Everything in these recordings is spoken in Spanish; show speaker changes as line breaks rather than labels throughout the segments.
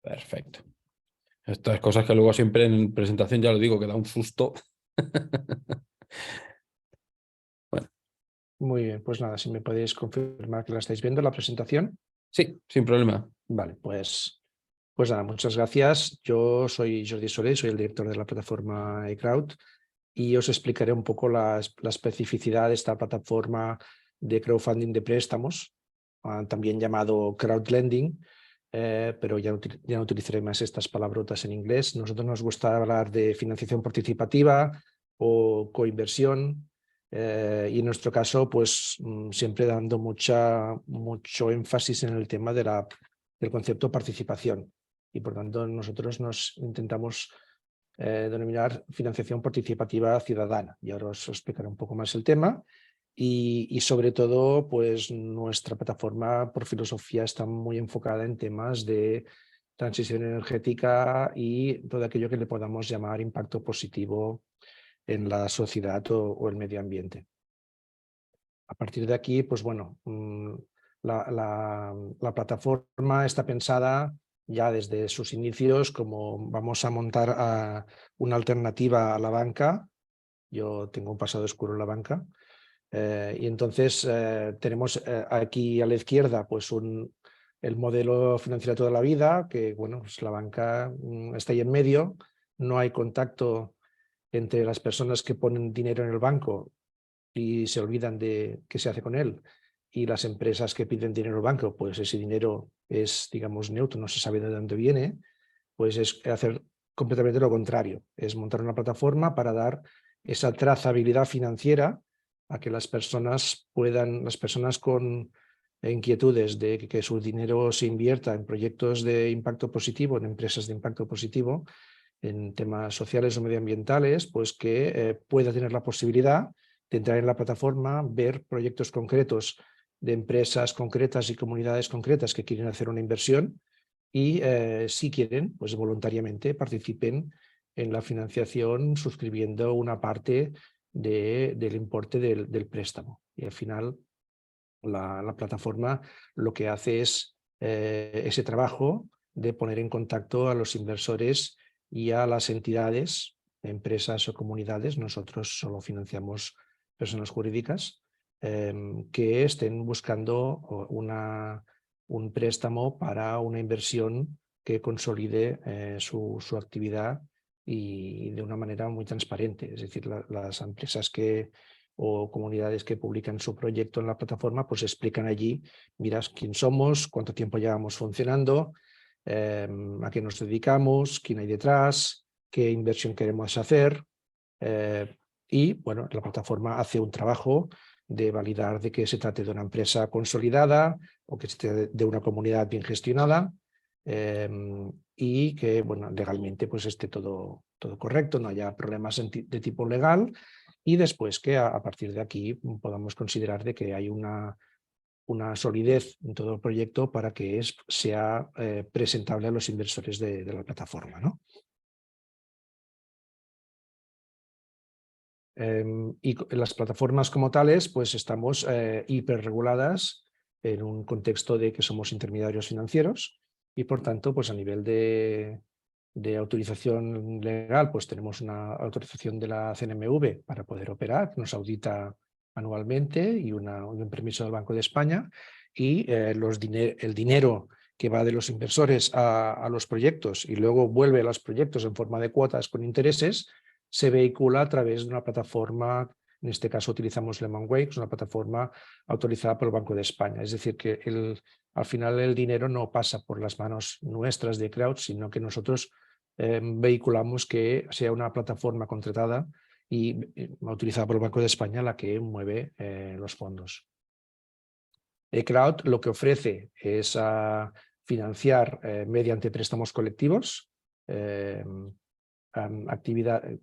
Perfecto. Estas cosas que luego siempre en presentación, ya lo digo, que da un susto. Bueno,
Muy bien, pues nada, si me podéis confirmar que la estáis viendo, la presentación.
sí, sin problema.
Vale, pues nada, muchas gracias. Yo soy Jordi Soler, soy el director de la plataforma eCrowd y os explicaré un poco la especificidad de esta plataforma de crowdfunding de préstamos, también llamado crowdlending, pero ya no utilizaré más estas palabrotas en inglés. Nosotros nos gusta hablar de financiación participativa o coinversión. Y en nuestro caso, pues siempre dando mucho énfasis en el tema del concepto participación. Y por tanto, nosotros nos intentamos denominar financiación participativa ciudadana. Y ahora os explicaré un poco más el tema. Y sobre todo, pues nuestra plataforma por filosofía está muy enfocada en temas de transición energética y todo aquello que le podamos llamar impacto positivo en la sociedad o el medio ambiente. A partir de aquí, pues bueno, la plataforma está pensada ya desde sus inicios como vamos a montar una alternativa a la banca. Yo tengo un pasado oscuro en la banca. Y entonces tenemos aquí a la izquierda pues el modelo financiero de toda la vida, que bueno, pues la banca está ahí en medio, no hay contacto entre las personas que ponen dinero en el banco y se olvidan de qué se hace con él, y las empresas que piden dinero al banco, pues ese dinero es, digamos, neutro, no se sabe de dónde viene, pues es hacer completamente lo contrario, es montar una plataforma para dar esa trazabilidad financiera a que las personas con inquietudes de que su dinero se invierta en proyectos de impacto positivo, en empresas de impacto positivo, en temas sociales o medioambientales, pues que pueda tener la posibilidad de entrar en la plataforma, ver proyectos concretos de empresas concretas y comunidades concretas que quieren hacer una inversión y si quieren, pues voluntariamente participen en la financiación suscribiendo una parte del importe del préstamo. Y al final la plataforma lo que hace es ese trabajo de poner en contacto a los inversores y a las entidades, empresas o comunidades. Nosotros solo financiamos personas jurídicas que estén buscando un préstamo para una inversión que consolide su actividad y de una manera muy transparente. Es decir, las empresas o comunidades que publican su proyecto en la plataforma, pues explican allí, miras quién somos, cuánto tiempo llevamos funcionando, a qué nos dedicamos, quién hay detrás, qué inversión queremos hacer. Y bueno, la plataforma hace un trabajo de validar de que se trate de una empresa consolidada o que se trate de una comunidad bien gestionada y que bueno, legalmente pues esté todo correcto, no haya problemas de tipo legal, y después que a partir de aquí podamos considerar de que hay una solidez en todo el proyecto para que sea presentable a los inversores de la plataforma, ¿no? Y las plataformas como tales, pues estamos hiperreguladas en un contexto de que somos intermediarios financieros y por tanto, pues a nivel de autorización legal, pues tenemos una autorización de la CNMV para poder operar, nos audita anualmente y un permiso del Banco de España, y el dinero que va de los inversores a los proyectos y luego vuelve a los proyectos en forma de cuotas con intereses, se vehicula a través de una plataforma. En este caso utilizamos Lemonway, que es una plataforma autorizada por el Banco de España. Es decir, que al final el dinero no pasa por las manos nuestras de Crowd, sino que nosotros vehiculamos que sea una plataforma contratada y autorizada por el Banco de España la que mueve los fondos. eCrowd lo que ofrece es financiar mediante préstamos colectivos,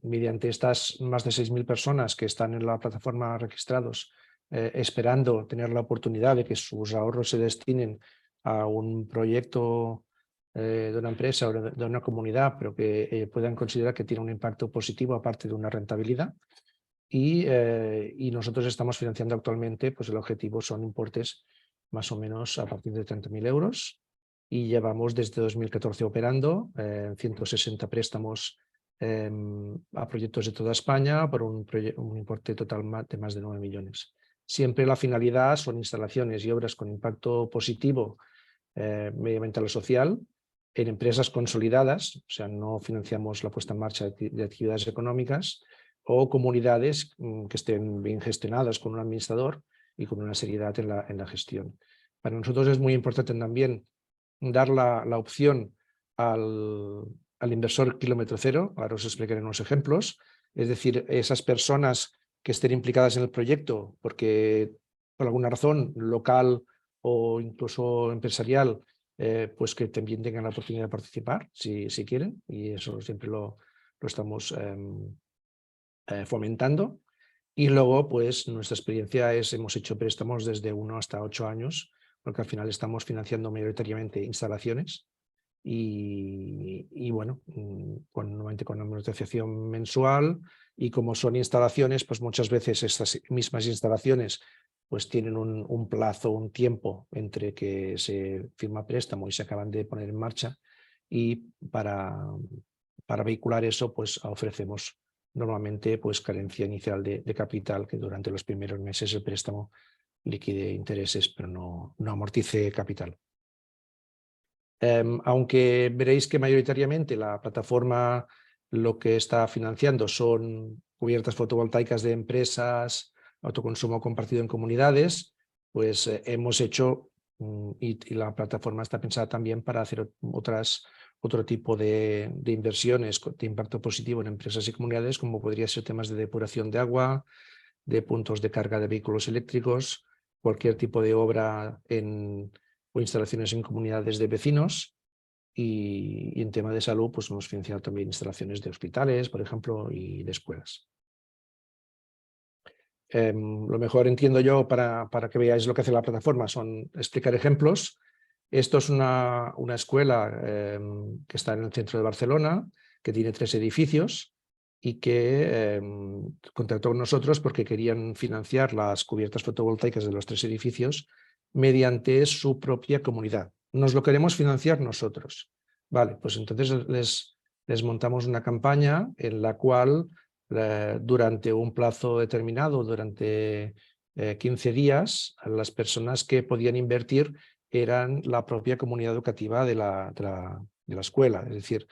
mediante estas más de 6.000 personas que están en la plataforma registrados, esperando tener la oportunidad de que sus ahorros se destinen a un proyecto de una empresa o de una comunidad, pero que puedan considerar que tiene un impacto positivo aparte de una rentabilidad. Y nosotros estamos financiando actualmente, pues el objetivo son importes más o menos a partir de 30.000 euros. y llevamos desde 2014 operando 160 préstamos a proyectos de toda España por un importe total de más de 9 millones. Siempre la finalidad son instalaciones y obras con impacto positivo medioambiental o social en empresas consolidadas, o sea, no financiamos la puesta en marcha de actividades económicas, o comunidades que estén bien gestionadas con un administrador y con una seriedad en la gestión. Para nosotros es muy importante también dar la opción al inversor kilómetro cero, ahora os explicaré unos ejemplos, es decir, esas personas que estén implicadas en el proyecto porque por alguna razón local o incluso empresarial, pues que también tengan la oportunidad de participar si quieren, y eso siempre lo estamos fomentando. Y luego, pues nuestra experiencia es, hemos hecho préstamos desde 1 hasta 8 años, porque al final estamos financiando mayoritariamente instalaciones y bueno, normalmente con amortización mensual, y como son instalaciones, pues muchas veces estas mismas instalaciones pues tienen un plazo, un tiempo entre que se firma préstamo y se acaban de poner en marcha, y para vehicular eso pues ofrecemos normalmente pues carencia inicial de capital, que durante los primeros meses el préstamo liquide intereses pero no amortice capital. Aunque veréis que mayoritariamente la plataforma lo que está financiando son cubiertas fotovoltaicas de empresas, autoconsumo compartido en comunidades, pues hemos hecho, y la plataforma está pensada también para hacer otro tipo de inversiones de impacto positivo en empresas y comunidades, como podría ser temas de depuración de agua, de puntos de carga de vehículos eléctricos, cualquier tipo de obra o instalaciones en comunidades de vecinos, y en tema de salud pues hemos financiado también instalaciones de hospitales, por ejemplo, y de escuelas. Lo mejor, entiendo yo, para que veáis lo que hace la plataforma, son explicar ejemplos. Esto es una escuela que está en el centro de Barcelona, que tiene 3 edificios y que contactó con nosotros porque querían financiar las cubiertas fotovoltaicas de los 3 edificios mediante su propia comunidad. Nos lo queremos financiar nosotros. Vale, pues entonces les montamos una campaña en la cual durante un plazo determinado, durante 15 días, las personas que podían invertir eran la propia comunidad educativa de la escuela. Es decir,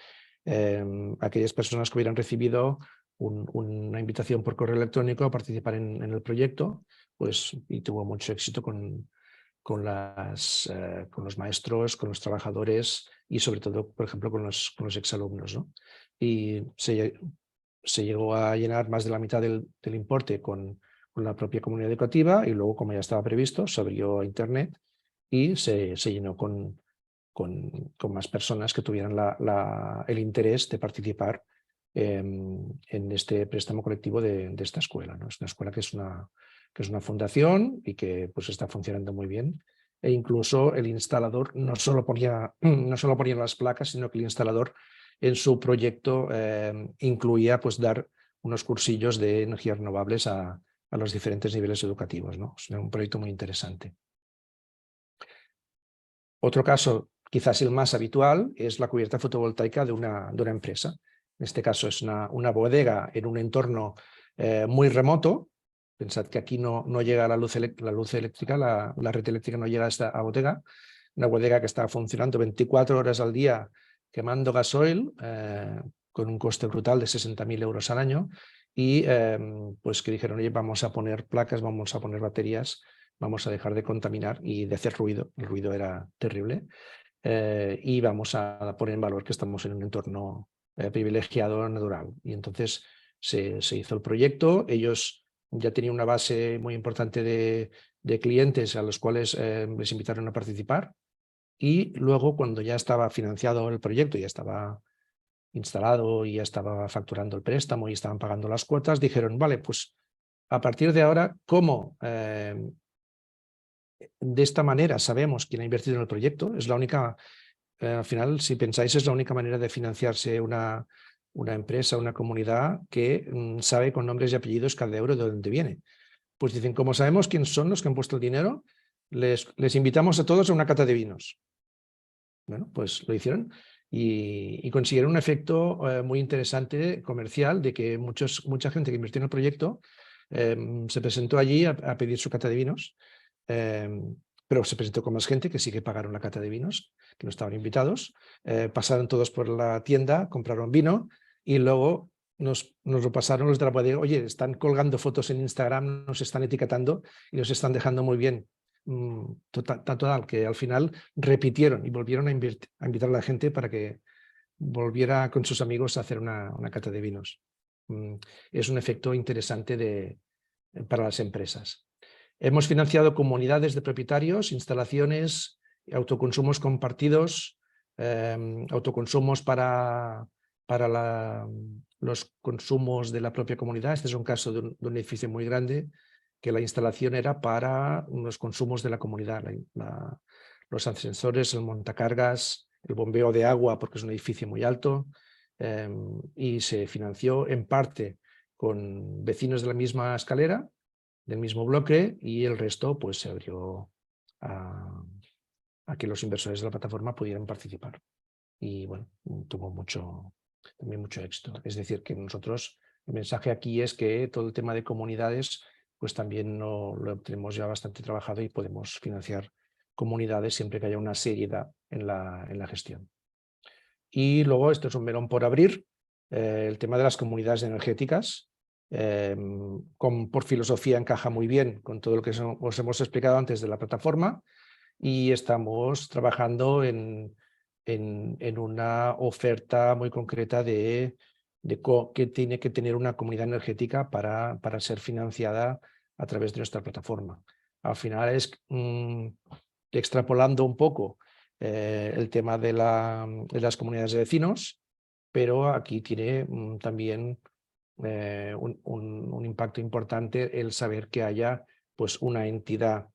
aquellas personas que hubieran recibido una invitación por correo electrónico a participar en el proyecto, pues, y tuvo mucho éxito con los maestros, con los trabajadores y sobre todo, por ejemplo, con los exalumnos, ¿no? Y se llegó a llenar más de la mitad del importe con la propia comunidad educativa, y luego, como ya estaba previsto, se abrió a Internet y se llenó con más personas que tuvieran el interés de participar en este préstamo colectivo de esta escuela, ¿no? Es una escuela que es una fundación y que pues está funcionando muy bien, e incluso el instalador no solo ponía las placas, sino que el instalador en su proyecto incluía pues dar unos cursillos de energías renovables a los diferentes niveles educativos, ¿no? Es un proyecto muy interesante. Otro caso, quizás el más habitual, es la cubierta fotovoltaica de una empresa. En este caso es una bodega en un entorno muy remoto. Pensad que aquí no llega la luz eléctrica, la red eléctrica no llega a esta bodega. Una bodega que está funcionando 24 horas al día quemando gasoil, con un coste brutal de 60.000 euros al año, y pues que dijeron, oye, vamos a poner placas, vamos a poner baterías, vamos a dejar de contaminar y de hacer ruido. El ruido era terrible. Y vamos a poner en valor que estamos en un entorno privilegiado, natural. Y entonces se hizo el proyecto. Ellos ya tenían una base muy importante de clientes a los cuales les invitaron a participar. Y luego, cuando ya estaba financiado el proyecto, ya estaba instalado y ya estaba facturando el préstamo y estaban pagando las cuotas, dijeron, vale, pues a partir de ahora, ¿cómo de esta manera sabemos quién ha invertido en el proyecto? Es la única, al final, si pensáis, es la única manera de financiarse una empresa, una comunidad que sabe con nombres y apellidos cada euro de dónde viene. Pues dicen, como sabemos quién son los que han puesto el dinero, les invitamos a todos a una cata de vinos. Bueno, pues lo hicieron y consiguieron un efecto muy interesante comercial de que mucha gente que invirtió en el proyecto se presentó allí a pedir su cata de vinos, pero se presentó con más gente que sí que pagaron la cata de vinos, que no estaban invitados, pasaron todos por la tienda, compraron vino y luego nos lo pasaron los de la bodega. Oye, están colgando fotos en Instagram, nos están etiquetando y nos están dejando muy bien. Total, que al final repitieron y volvieron a invitar a la gente para que volviera con sus amigos a hacer una cata de vinos. Es un efecto interesante para las empresas. Hemos financiado comunidades de propietarios, instalaciones, autoconsumos compartidos, autoconsumos para los consumos de la propia comunidad. Este es un caso de un edificio muy grande que la instalación era para los consumos de la comunidad, los ascensores, el montacargas, el bombeo de agua, porque es un edificio muy alto, y se financió en parte con vecinos de la misma escalera, del mismo bloque, y el resto pues se abrió a que los inversores de la plataforma pudieran participar. Y bueno, tuvo también mucho éxito. Es decir, que nosotros, el mensaje aquí es que todo el tema de comunidades pues también lo tenemos ya bastante trabajado y podemos financiar comunidades siempre que haya una seriedad en la gestión. Y luego, esto es un melón por abrir, el tema de las comunidades energéticas. Por filosofía encaja muy bien con todo lo que os hemos explicado antes de la plataforma y estamos trabajando en una oferta muy concreta de que tiene que tener una comunidad energética para ser financiada a través de nuestra plataforma. Al final es extrapolando un poco el tema de las comunidades de vecinos, pero aquí tiene también un impacto importante el saber que haya pues, una entidad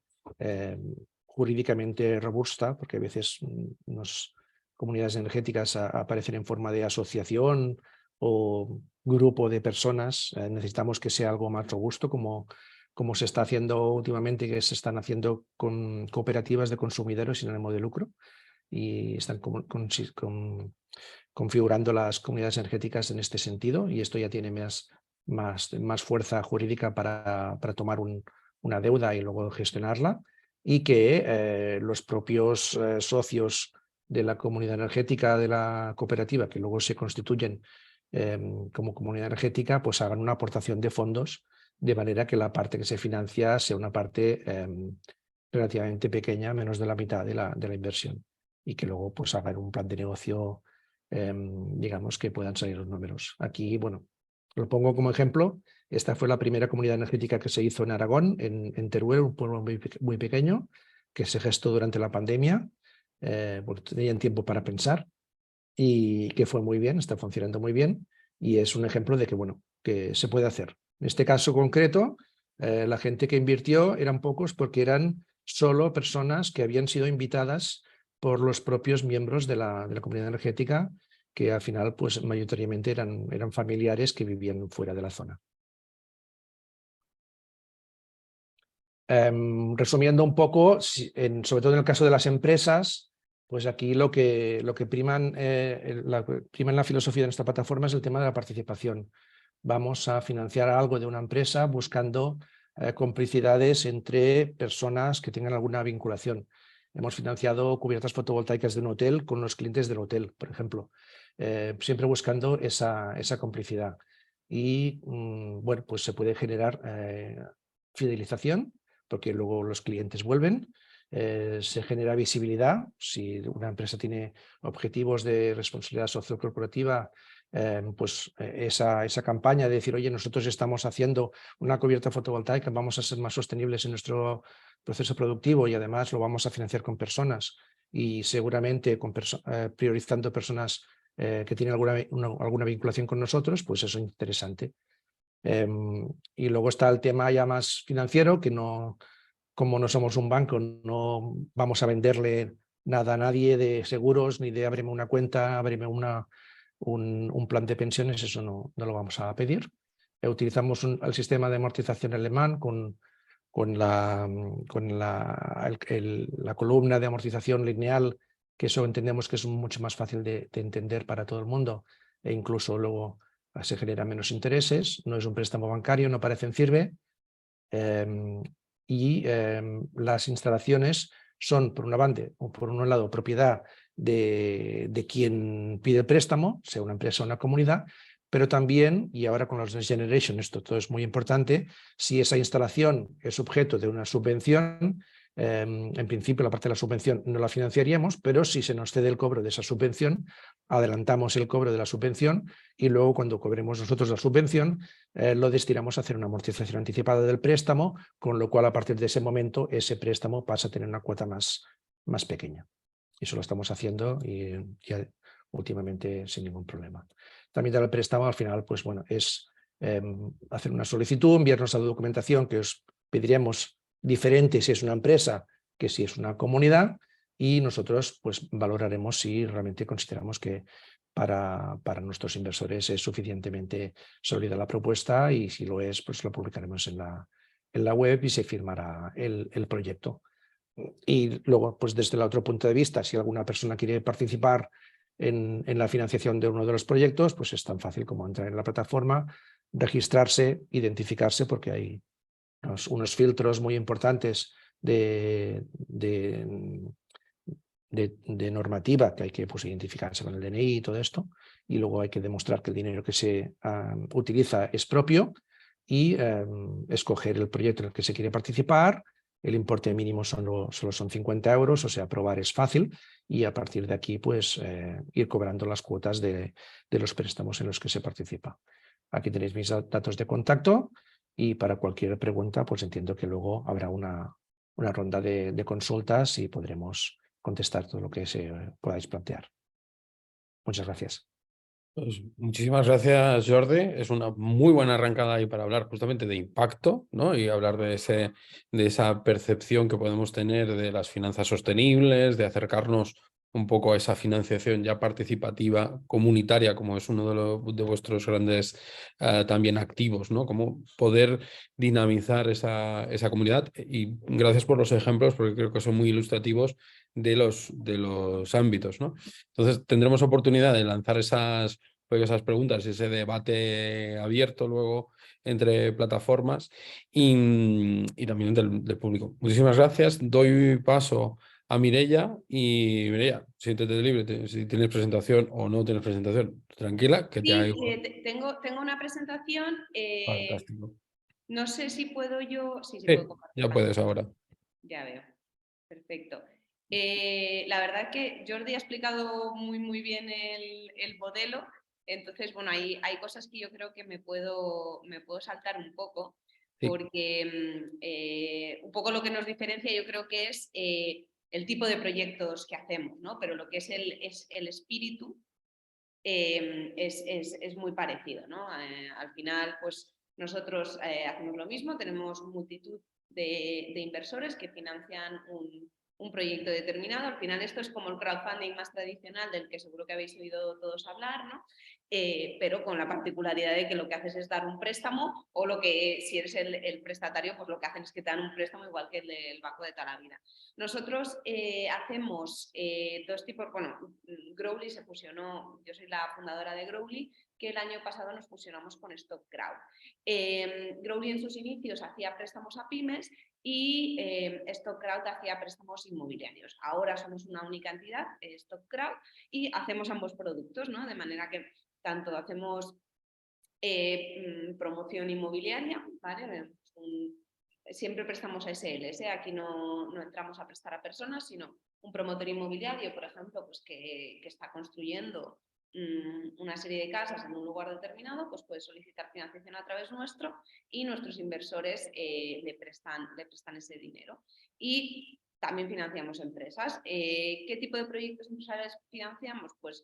jurídicamente robusta, porque a veces las comunidades energéticas aparecen en forma de asociación o grupo de personas. Necesitamos que sea algo más robusto, como se está haciendo últimamente, que se están haciendo con cooperativas de consumidores sin ánimo de lucro, y están configurando las comunidades energéticas en este sentido, y esto ya tiene más fuerza jurídica para tomar una deuda y luego gestionarla, y que los propios socios de la comunidad energética de la cooperativa, que luego se constituyen como comunidad energética, pues hagan una aportación de fondos, de manera que la parte que se financia sea una parte relativamente pequeña, menos de la mitad de la inversión, y que luego pues hagan un plan de negocio, digamos, que puedan salir los números. Aquí, bueno, lo pongo como ejemplo. Esta fue la primera comunidad energética que se hizo en Aragón, en Teruel, un pueblo muy pequeño, que se gestó durante la pandemia, porque tenían tiempo para pensar, y que fue muy bien, está funcionando muy bien, y es un ejemplo de que, bueno, que se puede hacer. En este caso concreto, la gente que invirtió eran pocos, porque eran solo personas que habían sido invitadas por los propios miembros de la comunidad energética, que al final pues mayoritariamente eran familiares que vivían fuera de la zona. Resumiendo un poco, sobre todo en el caso de las empresas, pues aquí lo que priman en la filosofía de nuestra plataforma es el tema de la participación. Vamos a financiar algo de una empresa buscando complicidades entre personas que tengan alguna vinculación. Hemos financiado cubiertas fotovoltaicas de un hotel con los clientes del hotel, por ejemplo, siempre buscando esa complicidad. Y bueno, pues se puede generar fidelización, porque luego los clientes vuelven. Se genera visibilidad. Si una empresa tiene objetivos de responsabilidad sociocorporativa, pues esa campaña de decir, oye, nosotros estamos haciendo una cubierta fotovoltaica, vamos a ser más sostenibles en nuestro proceso productivo y además lo vamos a financiar con personas, y seguramente priorizando personas que tienen alguna vinculación con nosotros, pues eso es interesante. Y luego está el tema ya más financiero, que como no somos un banco, no vamos a venderle nada a nadie de seguros, ni de ábreme una cuenta, ábreme un plan de pensiones. Eso no lo vamos a pedir. Utilizamos el sistema de amortización alemán con la columna de amortización lineal, que eso entendemos que es mucho más fácil de entender para todo el mundo e incluso luego se generan menos intereses, no es un préstamo bancario, no parece en firme, y las instalaciones son, por un lado, propiedad de quien pide el préstamo, sea una empresa o una comunidad, pero también, y ahora con los Next Generation, esto todo es muy importante, si esa instalación es objeto de una subvención, en principio la parte de la subvención no la financiaríamos, pero si se nos cede el cobro de esa subvención, adelantamos el cobro de la subvención y luego cuando cobremos nosotros la subvención, lo destinamos a hacer una amortización anticipada del préstamo, con lo cual a partir de ese momento ese préstamo pasa a tener una cuota más pequeña. Eso lo estamos haciendo y ya últimamente sin ningún problema. También dar el préstamo al final, pues bueno, es hacer una solicitud, enviarnos la documentación que os pediremos diferente si es una empresa que si es una comunidad y nosotros pues valoraremos si realmente consideramos que para nuestros inversores es suficientemente sólida la propuesta y si lo es, pues lo publicaremos en la web y se firmará el proyecto. Y luego, pues desde el otro punto de vista, si alguna persona quiere participar en la financiación de uno de los proyectos, pues es tan fácil como entrar en la plataforma, registrarse, identificarse, porque hay unos filtros muy importantes de normativa que hay que pues, identificarse con el DNI y todo esto, y luego hay que demostrar que el dinero que se utiliza es propio y escoger el proyecto en el que se quiere participar. El importe mínimo solo son 50 euros, o sea, probar es fácil y a partir de aquí pues ir cobrando las cuotas de los préstamos en los que se participa. Aquí tenéis mis datos de contacto y para cualquier pregunta pues entiendo que luego habrá una ronda de consultas y podremos contestar todo lo que se podáis plantear. Muchas gracias.
Pues muchísimas gracias, Jordi. Es una muy buena arrancada ahí para hablar justamente de impacto, ¿no? Y hablar de esa percepción que podemos tener de las finanzas sostenibles, de acercarnos un poco a esa financiación ya participativa, comunitaria, como es uno de vuestros grandes también activos, ¿no? Cómo poder dinamizar esa comunidad. Y gracias por los ejemplos, porque creo que son muy ilustrativos de los ámbitos, ¿no? Entonces tendremos oportunidad de lanzar esas preguntas y ese debate abierto luego entre plataformas y también del público. Muchísimas gracias. Doy paso a Mireia y Mireia, siéntete libre, si tienes presentación o no tienes presentación, tranquila, que te
Sí,
hago.
tengo una presentación.
Fantástico.
No sé si puedo yo... Sí,
Sí,
puedo compartir
ya puedes ahora.
Ya veo. Perfecto. La verdad que Jordi ha explicado muy bien el modelo. Entonces, bueno, hay cosas que yo creo que me puedo saltar un poco,
Sí.
porque un poco lo que nos diferencia yo creo que es el tipo de proyectos que hacemos, ¿no? Pero lo que es el espíritu es muy parecido, ¿no? Al final, pues nosotros hacemos lo mismo, tenemos multitud de inversores que financian un proyecto determinado. Al final esto es como el crowdfunding más tradicional del que seguro que habéis oído todos hablar, ¿no? Pero con la particularidad de que lo que haces es dar un préstamo o lo que, si eres el prestatario, pues lo que hacen es que te dan un préstamo igual que el del Banco de toda la vida. Nosotros hacemos dos tipos, bueno, Growly se fusionó, yo soy la fundadora de Growly, que el año pasado nos fusionamos con StockCrowd. Growly en sus inicios hacía préstamos a pymes y StockCrowd hacía préstamos inmobiliarios. Ahora somos una única entidad, StockCrowd, y hacemos ambos productos, ¿no? De manera que tanto hacemos promoción inmobiliaria, ¿vale? Siempre prestamos a SLs, aquí no entramos a prestar a personas, sino un promotor inmobiliario, por ejemplo, pues que está construyendo una serie de casas en un lugar determinado, pues puede solicitar financiación a través nuestro y nuestros inversores le prestan ese dinero. Y también financiamos empresas. ¿Qué tipo de proyectos empresariales financiamos? Pues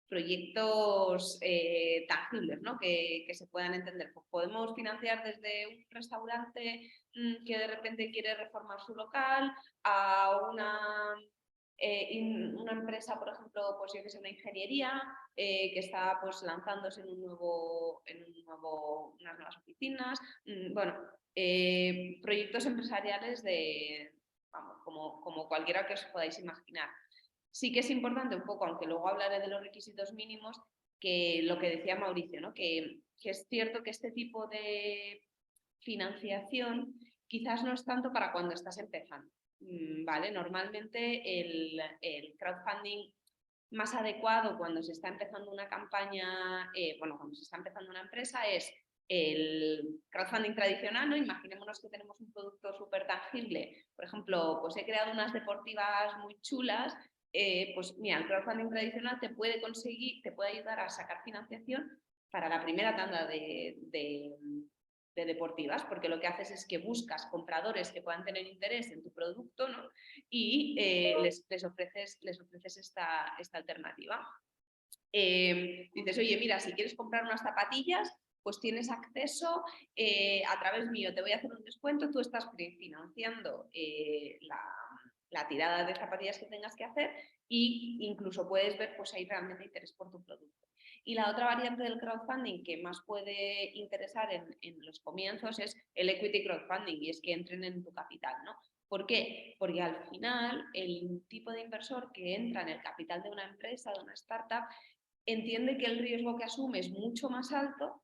proyectos tangibles, ¿no? que se puedan entender. Pues podemos financiar desde un restaurante que de repente quiere reformar su local a una empresa, por ejemplo, pues yo que sé, una ingeniería que está pues lanzándose en unas nuevas oficinas. Bueno, proyectos empresariales vamos, como cualquiera que os podáis imaginar. Sí que es importante un poco, aunque luego hablaré de los requisitos mínimos, que lo que decía Mauricio, ¿no? que es cierto que este tipo de financiación quizás no es tanto para cuando estás empezando, ¿vale? Normalmente el crowdfunding más adecuado cuando se está empezando una campaña, cuando se está empezando una empresa es el crowdfunding tradicional, ¿no? Imaginémonos que tenemos un producto súper tangible. Por ejemplo, pues he creado unas deportivas muy chulas. Pues mira, el crowdfunding tradicional te puede ayudar a sacar financiación para la primera tanda de deportivas, porque lo que haces es que buscas compradores que puedan tener interés en tu producto, ¿no? Y les ofreces esta alternativa. Dices, oye, mira, si quieres comprar unas zapatillas, pues tienes acceso a través mío, te voy a hacer un descuento, tú estás financiando la tirada de zapatillas que tengas que hacer e incluso puedes ver pues hay realmente interés por tu producto. Y la otra variante del crowdfunding que más puede interesar en los comienzos es el equity crowdfunding, y es que entren en tu capital, ¿no? ¿Por qué? Porque al final el tipo de inversor que entra en el capital de una empresa, de una startup, entiende que el riesgo que asume es mucho más alto,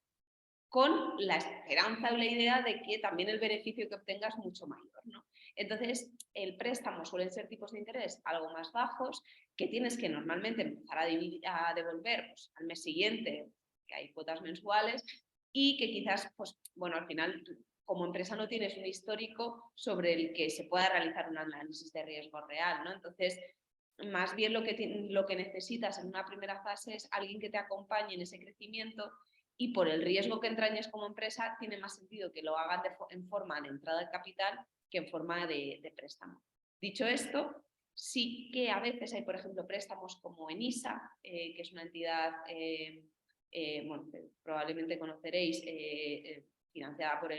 con la esperanza o la idea de que también el beneficio que obtenga es mucho mayor, ¿no? Entonces, el préstamo suelen ser tipos de interés algo más bajos, que tienes que normalmente empezar a devolver pues, al mes siguiente, que hay cuotas mensuales, y que quizás, pues, bueno, al final, como empresa no tienes un histórico sobre el que se pueda realizar un análisis de riesgo real, ¿no? Entonces, más bien lo que necesitas en una primera fase es alguien que te acompañe en ese crecimiento, y por el riesgo que entrañes como empresa tiene más sentido que lo hagan en forma de entrada de capital que en forma de préstamo. Dicho esto, sí que a veces hay, por ejemplo, préstamos como ENISA, que es una entidad, bueno, que probablemente conoceréis, financiada por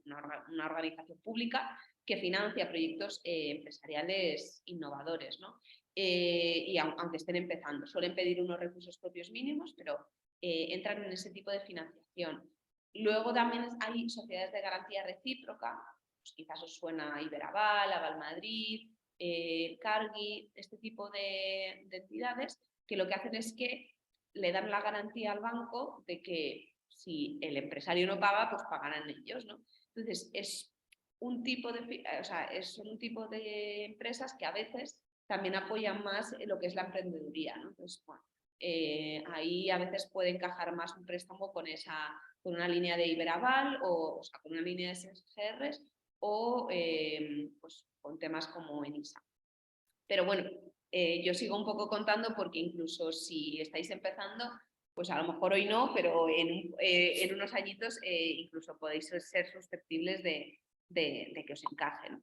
una organización pública que financia proyectos empresariales innovadores, ¿no? Y aunque estén empezando, suelen pedir unos recursos propios mínimos, pero entran en ese tipo de financiación. Luego también hay sociedades de garantía recíproca, pues quizás os suena Iberaval, Aval Madrid, Cargi, este tipo de entidades, que lo que hacen es que le dan la garantía al banco de que si el empresario no paga, pues pagarán ellos, ¿no? Entonces, es un tipo de empresas que a veces también apoyan más lo que es la emprendeduría, ¿no? Entonces, bueno, ahí a veces puede encajar más un préstamo con una línea de Iberaval o sea, con una línea de SGRs o pues, con temas como ENISA. Pero bueno, yo sigo un poco contando porque incluso si estáis empezando, pues a lo mejor hoy no, pero en unos añitos incluso podéis ser susceptibles de que os encaje, ¿no?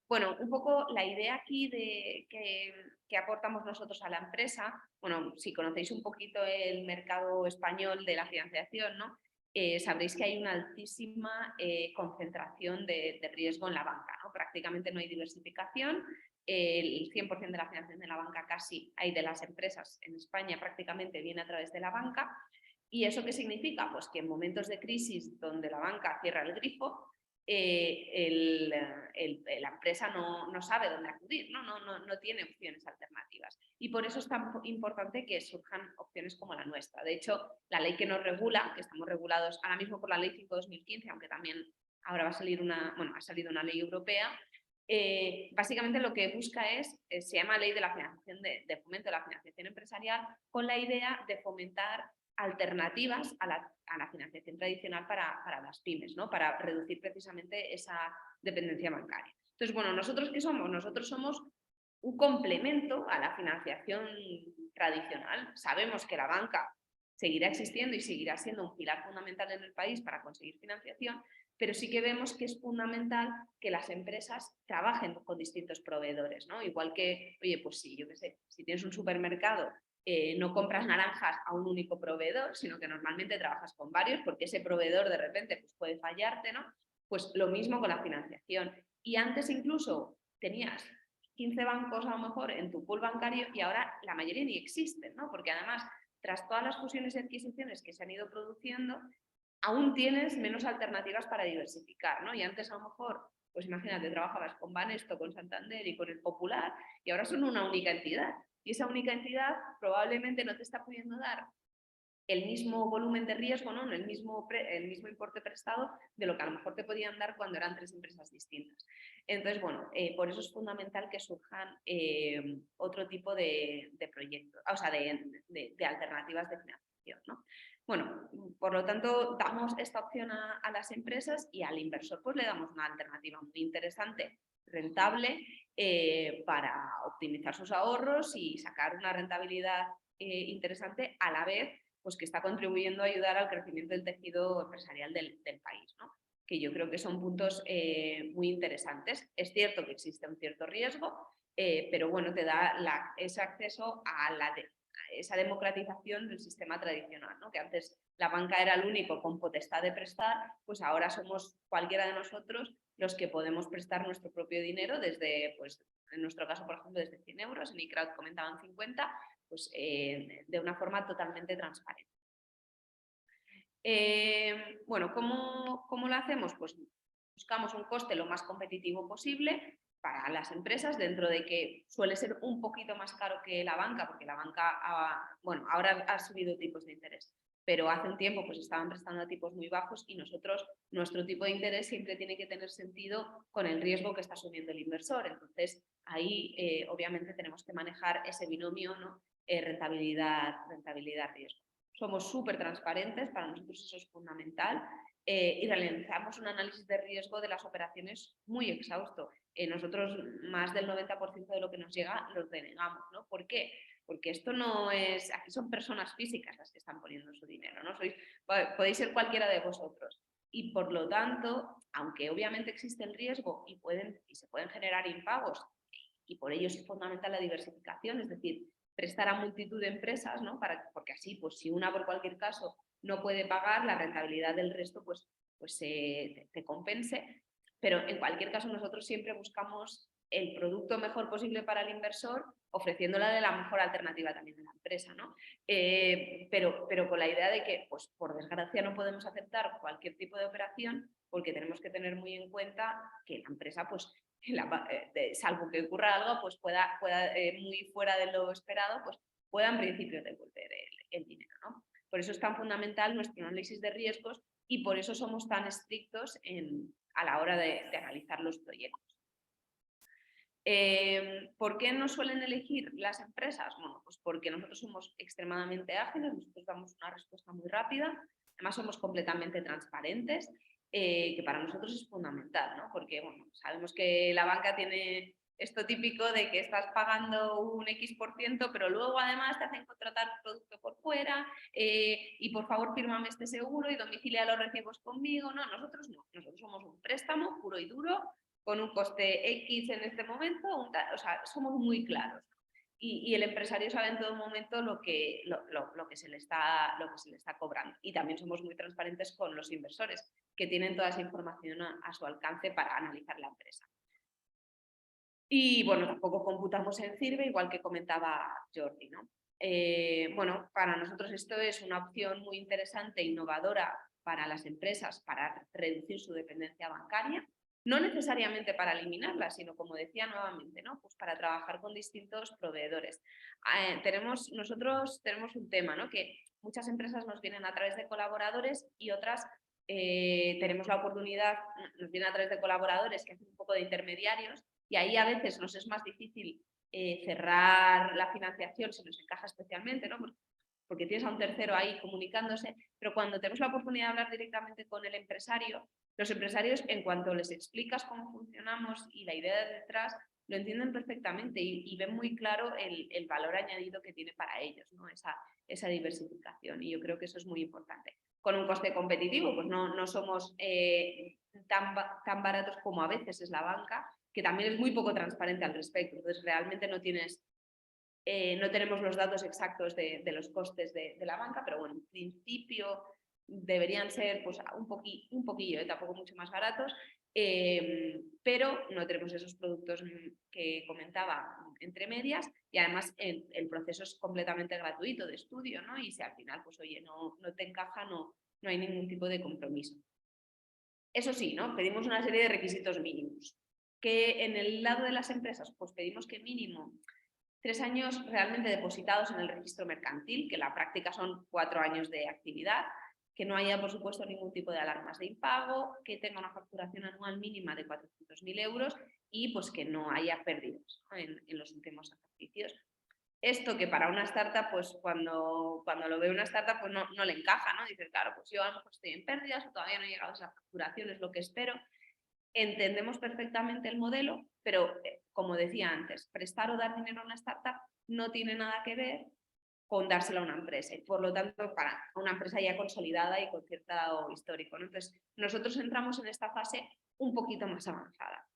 Bueno, un poco la idea aquí que aportamos nosotros a la empresa, bueno, si conocéis un poquito el mercado español de la financiación, ¿no? Sabréis que hay una altísima concentración de riesgo en la banca, ¿no? Prácticamente no hay diversificación, el 100% de la financiación de la banca casi hay de las empresas en España prácticamente viene a través de la banca. ¿Y eso qué significa? Pues que en momentos de crisis donde la banca cierra el grifo, la empresa no sabe dónde acudir, no tiene opciones alternativas. Y por eso es tan importante que surjan opciones como la nuestra. De hecho, la ley que nos regula, que estamos regulados ahora mismo por la Ley 5/2015, aunque también ahora ha salido una ley europea, básicamente lo que busca se llama Ley de la Financiación de Fomento de la Financiación Empresarial, con la idea de fomentar alternativas a la financiación tradicional para las pymes, ¿no? Para reducir precisamente esa dependencia bancaria. Entonces, bueno, ¿nosotros qué somos? Nosotros somos un complemento a la financiación tradicional. Sabemos que la banca seguirá existiendo y seguirá siendo un pilar fundamental en el país para conseguir financiación, pero sí que vemos que es fundamental que las empresas trabajen con distintos proveedores, ¿no? Igual que, oye, pues sí, yo qué sé, si tienes un supermercado, no compras naranjas a un único proveedor, sino que normalmente trabajas con varios porque ese proveedor de repente pues, puede fallarte, ¿no? Pues lo mismo con la financiación. Y antes incluso tenías 15 bancos a lo mejor en tu pool bancario y ahora la mayoría ni existen, ¿no? Porque además, tras todas las fusiones y adquisiciones que se han ido produciendo, aún tienes menos alternativas para diversificar, ¿no? Y antes a lo mejor pues imagínate, trabajabas con Banesto, con Santander y con el Popular, y ahora son una única entidad. Y esa única entidad probablemente no te está pudiendo dar el mismo volumen de riesgo, ¿no? el mismo importe prestado de lo que a lo mejor te podían dar cuando eran 3 empresas distintas. Entonces, bueno, por eso es fundamental que surjan otro tipo de proyectos, o sea, de alternativas de financiación, ¿no? Bueno, por lo tanto, damos esta opción a las empresas y al inversor pues le damos una alternativa muy interesante, rentable, para optimizar sus ahorros y sacar una rentabilidad interesante a la vez pues que está contribuyendo a ayudar al crecimiento del tejido empresarial del país, ¿no? Que yo creo que son puntos muy interesantes. Es cierto que existe un cierto riesgo, pero bueno, te da ese acceso a esa democratización del sistema tradicional, ¿no? Que antes la banca era el único con potestad de prestar, pues ahora somos cualquiera de nosotros los que podemos prestar nuestro propio dinero desde, pues en nuestro caso, por ejemplo, desde 100 euros, en iCrowd comentaban 50, pues de una forma totalmente transparente. Bueno, ¿cómo lo hacemos? Pues buscamos un coste lo más competitivo posible para las empresas, dentro de que suele ser un poquito más caro que la banca, porque la banca, bueno, ahora ha subido tipos de interés, pero hace un tiempo pues estaban prestando a tipos muy bajos y nuestro tipo de interés siempre tiene que tener sentido con el riesgo que está asumiendo el inversor. Entonces, ahí obviamente tenemos que manejar ese binomio, ¿no? Rentabilidad-riesgo. Somos súper transparentes, para nosotros eso es fundamental, y realizamos un análisis de riesgo de las operaciones muy exhausto. Nosotros más del 90% de lo que nos llega lo denegamos, ¿no? ¿Por qué? Porque esto no es, aquí son personas físicas las que están poniendo su dinero, ¿no? Podéis ser cualquiera de vosotros. Y por lo tanto, aunque obviamente existe el riesgo y se pueden generar impagos, y por ello es fundamental la diversificación, es decir, prestar a multitud de empresas, ¿no? Porque así, pues si una por cualquier caso no puede pagar, la rentabilidad del resto pues te compense. Pero en cualquier caso nosotros siempre buscamos el producto mejor posible para el inversor, ofreciéndola de la mejor alternativa también de la empresa, ¿no? Pero con la idea de que, pues por desgracia, no podemos aceptar cualquier tipo de operación, porque tenemos que tener muy en cuenta que la empresa, pues salvo que ocurra algo, pues pueda muy fuera de lo esperado, pues pueda en principio devolver el dinero, ¿no? Por eso es tan fundamental nuestro análisis de riesgos y por eso somos tan estrictos a la hora de analizar los proyectos. ¿Por qué no suelen elegir las empresas? Bueno, pues porque nosotros somos extremadamente ágiles, nosotros damos una respuesta muy rápida, además somos completamente transparentes, que para nosotros es fundamental, ¿no? Porque bueno, sabemos que la banca tiene esto típico de que estás pagando un X%, pero luego además te hacen contratar producto por fuera y por favor fírmame este seguro y domicilia los recibos conmigo. No, nosotros no, nosotros somos un préstamo puro y duro con un coste X en este momento, o sea, somos muy claros. Y el empresario sabe en todo momento lo que se le está cobrando. Y también somos muy transparentes con los inversores, que tienen toda esa información a su alcance para analizar la empresa. Y bueno, tampoco computamos en CIRBE, igual que comentaba Jordi, ¿no? Bueno, para nosotros esto es una opción muy interesante e innovadora para las empresas para reducir su dependencia bancaria. No necesariamente para eliminarla, sino, como decía nuevamente, ¿no? Pues para trabajar con distintos proveedores. Nosotros tenemos un tema, ¿no? Que muchas empresas nos vienen a través de colaboradores y otras tenemos la oportunidad, nos vienen a través de colaboradores que hacen un poco de intermediarios y ahí a veces nos es más difícil cerrar la financiación si nos encaja especialmente, ¿no? Porque tienes a un tercero ahí comunicándose, pero cuando tenemos la oportunidad de hablar directamente con el empresario, los empresarios, en cuanto les explicas cómo funcionamos y la idea de detrás, lo entienden perfectamente y ven muy claro el valor añadido que tiene para ellos, ¿no? Esa diversificación, y yo creo que eso es muy importante. Con un coste competitivo, pues no somos tan baratos como a veces es la banca, que también es muy poco transparente al respecto. Entonces, realmente no tenemos los datos exactos de los costes de la banca, pero bueno, en principio deberían ser pues, un poquillo, tampoco mucho más baratos, pero no tenemos esos productos que comentaba entre medias, y además el proceso es completamente gratuito de estudio, ¿no? Y si al final, pues oye, no te encaja, no hay ningún tipo de compromiso. Eso sí, ¿no? Pedimos una serie de requisitos mínimos. Que en el lado de las empresas, pues pedimos que mínimo 3 años realmente depositados en el registro mercantil, que en la práctica son 4 años de actividad, que no haya, por supuesto, ningún tipo de alarmas de impago, que tenga una facturación anual mínima de 400.000 euros y pues que no haya pérdidas, ¿no? en los últimos ejercicios. Esto que para una startup, pues cuando lo ve una startup, pues no le encaja, ¿no? Dice, claro, pues yo a lo mejor estoy en pérdidas o todavía no he llegado a esa facturación, es lo que espero. Entendemos perfectamente el modelo, pero como decía antes, prestar o dar dinero a una startup no tiene nada que ver con dárselo a una empresa. Por lo tanto, para una empresa ya consolidada y con cierto histórico, ¿no? Entonces, nosotros entramos en esta fase un poquito más avanzada.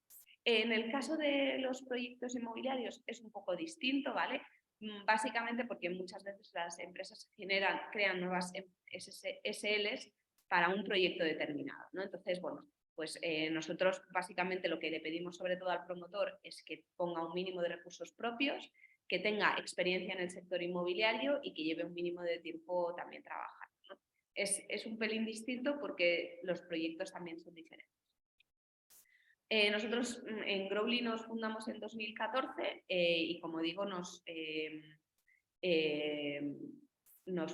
En el caso de los proyectos inmobiliarios es un poco distinto, ¿vale? Básicamente porque muchas veces las empresas crean nuevas SLs para un proyecto determinado, ¿no? Entonces, bueno, pues nosotros básicamente lo que le pedimos sobre todo al promotor es que ponga un mínimo de recursos propios, que tenga experiencia en el sector inmobiliario y que lleve un mínimo de tiempo también trabajando, ¿no? Es un pelín distinto porque los proyectos también son diferentes. Nosotros en Growly nos fundamos en 2014 y como digo nos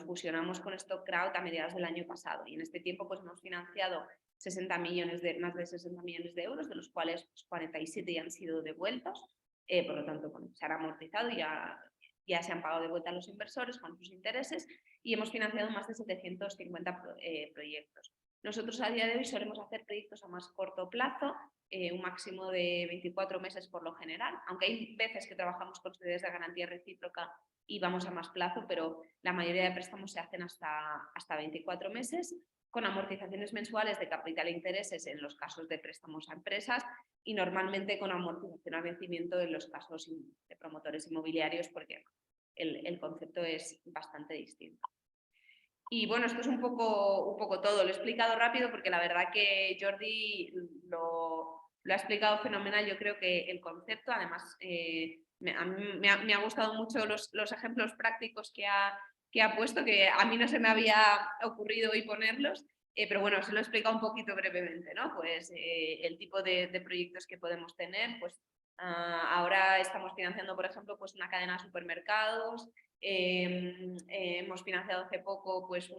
fusionamos con StockCrowd a mediados del año pasado y en este tiempo pues hemos financiado más de 60 millones de euros, de los cuales pues, 47 ya han sido devueltos, por lo tanto bueno, se han amortizado y ya se han pagado de vuelta a los inversores con sus intereses y hemos financiado más de 750 proyectos. Nosotros a día de hoy solemos hacer proyectos a más corto plazo, un máximo de 24 meses por lo general, aunque hay veces que trabajamos con sociedades de garantía recíproca y vamos a más plazo, pero la mayoría de préstamos se hacen hasta 24 meses, con amortizaciones mensuales de capital e intereses en los casos de préstamos a empresas y normalmente con amortización a vencimiento en los casos de promotores inmobiliarios, porque el concepto es bastante distinto. Y bueno, esto es un poco todo. Lo he explicado rápido porque la verdad que Jordi lo ha explicado fenomenal. Yo creo que el concepto, además, me ha gustado mucho los ejemplos prácticos que ha puesto, que a mí no se me había ocurrido hoy ponerlos, pero bueno, se lo he explicado un poquito brevemente, ¿no? Pues el tipo de proyectos que podemos tener, pues ahora estamos financiando, por ejemplo, pues una cadena de supermercados. Hemos financiado hace poco pues,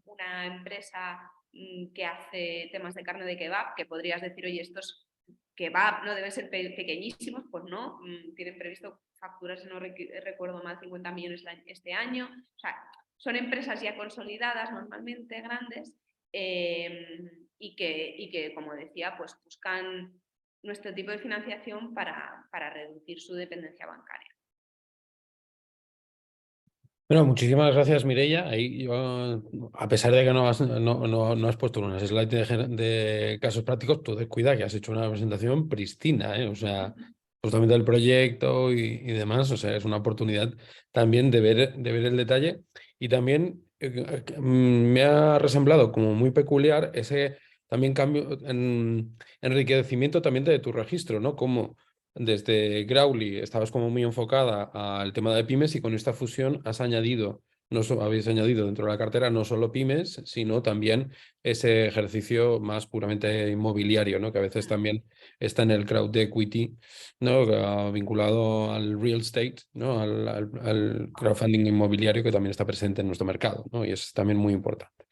una empresa que hace temas de carne de kebab, que podrías decir, oye, estos kebab no deben ser pequeñísimos, pues no, tienen previsto facturas, si no recuerdo mal, 50 millones este año. O sea, son empresas ya consolidadas, normalmente grandes, y que, como decía, pues buscan nuestro tipo de financiación para reducir su dependencia bancaria.
Bueno, muchísimas gracias, Mireia. Ahí yo, a pesar de que no has puesto unas slides de casos prácticos, tú descuida que has hecho una presentación pristina, ¿eh? O sea, justamente del proyecto y demás. O sea, es una oportunidad también de ver el detalle. Y también me ha resemblado como muy peculiar ese también cambio, enriquecimiento también de tu registro, ¿no? Como desde Growly estabas como muy enfocada al tema de pymes y con esta fusión habéis añadido dentro de la cartera no solo pymes, sino también ese ejercicio más puramente inmobiliario, ¿no? Que a veces también está en el crowd equity, ¿no? Vinculado al real estate, ¿no? Al crowdfunding inmobiliario que también está presente en nuestro mercado, ¿no? Y es también muy importante.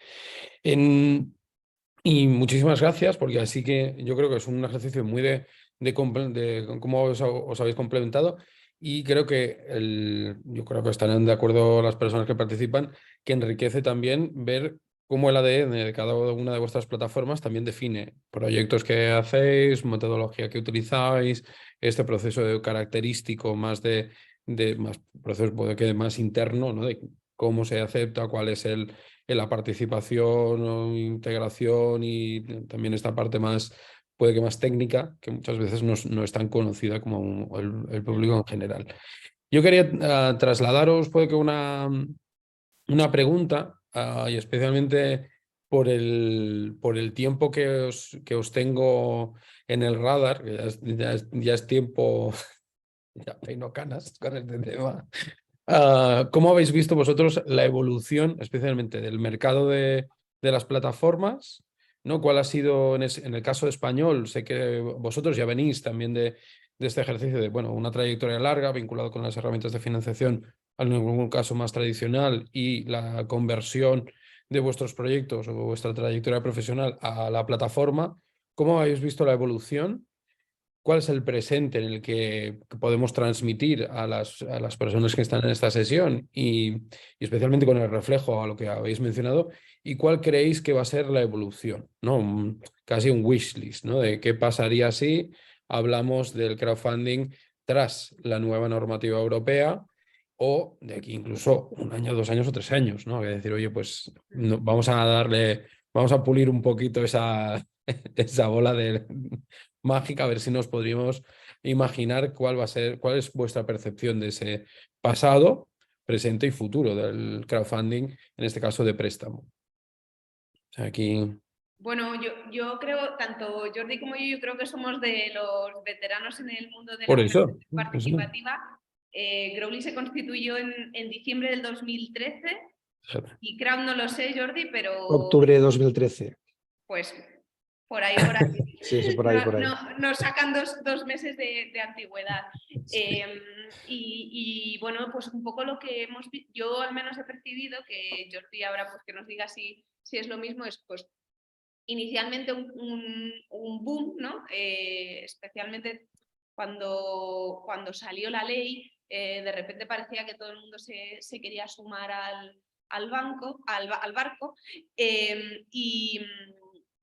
Y muchísimas gracias, porque así que yo creo que es un ejercicio muy de cómo os habéis complementado y creo que yo creo que estarán de acuerdo las personas que participan, que enriquece también ver cómo el ADN de cada una de vuestras plataformas también define proyectos que hacéis, metodología que utilizáis, este proceso característico más más proceso puede que más interno, ¿no? De cómo se acepta, cuál es la participación o integración y también esta parte más, puede que más técnica, que muchas veces no es tan conocida como el público en general. Yo quería trasladaros, puede que una pregunta, y especialmente por el tiempo que os tengo en el radar, que ya es tiempo, ya peino canas con este tema. ¿Cómo habéis visto vosotros la evolución, especialmente del mercado de las plataformas ¿no? ¿Cuál ha sido, en el caso español? Sé que vosotros ya venís también de este ejercicio de, bueno, una trayectoria larga vinculado con las herramientas de financiación, en algún caso más tradicional, y la conversión de vuestros proyectos o vuestra trayectoria profesional a la plataforma. ¿Cómo habéis visto la evolución? ¿Cuál es el presente en el que podemos transmitir a las personas que están en esta sesión y especialmente con el reflejo a lo que habéis mencionado? ¿Y cuál creéis que va a ser la evolución? ¿No? Casi un wish list, ¿no? De qué pasaría si hablamos del crowdfunding tras la nueva normativa europea o de aquí incluso 1 año, 2 años o 3 años, ¿no? Es decir, oye, pues vamos a pulir un poquito esa, esa bola de mágica, a ver si nos podríamos imaginar cuál es vuestra percepción de ese pasado, presente y futuro del crowdfunding, en este caso de préstamo. O sea, aquí...
Bueno, yo creo, tanto Jordi como yo creo que somos de los veteranos en el mundo de la
Por eso.
financiación participativa. Growly se constituyó en diciembre del 2013 y Crowd no lo sé, Jordi, pero
Octubre de 2013.
pues por ahí, por ahí.
Sí, por ahí, por ahí.
Nos sacan dos meses de antigüedad.
Sí.
Y bueno, pues un poco lo que yo al menos he percibido, que Jordi ahora pues que nos diga si es lo mismo, es pues inicialmente un boom, ¿no? Especialmente cuando salió la ley, de repente parecía que todo el mundo se quería sumar al barco.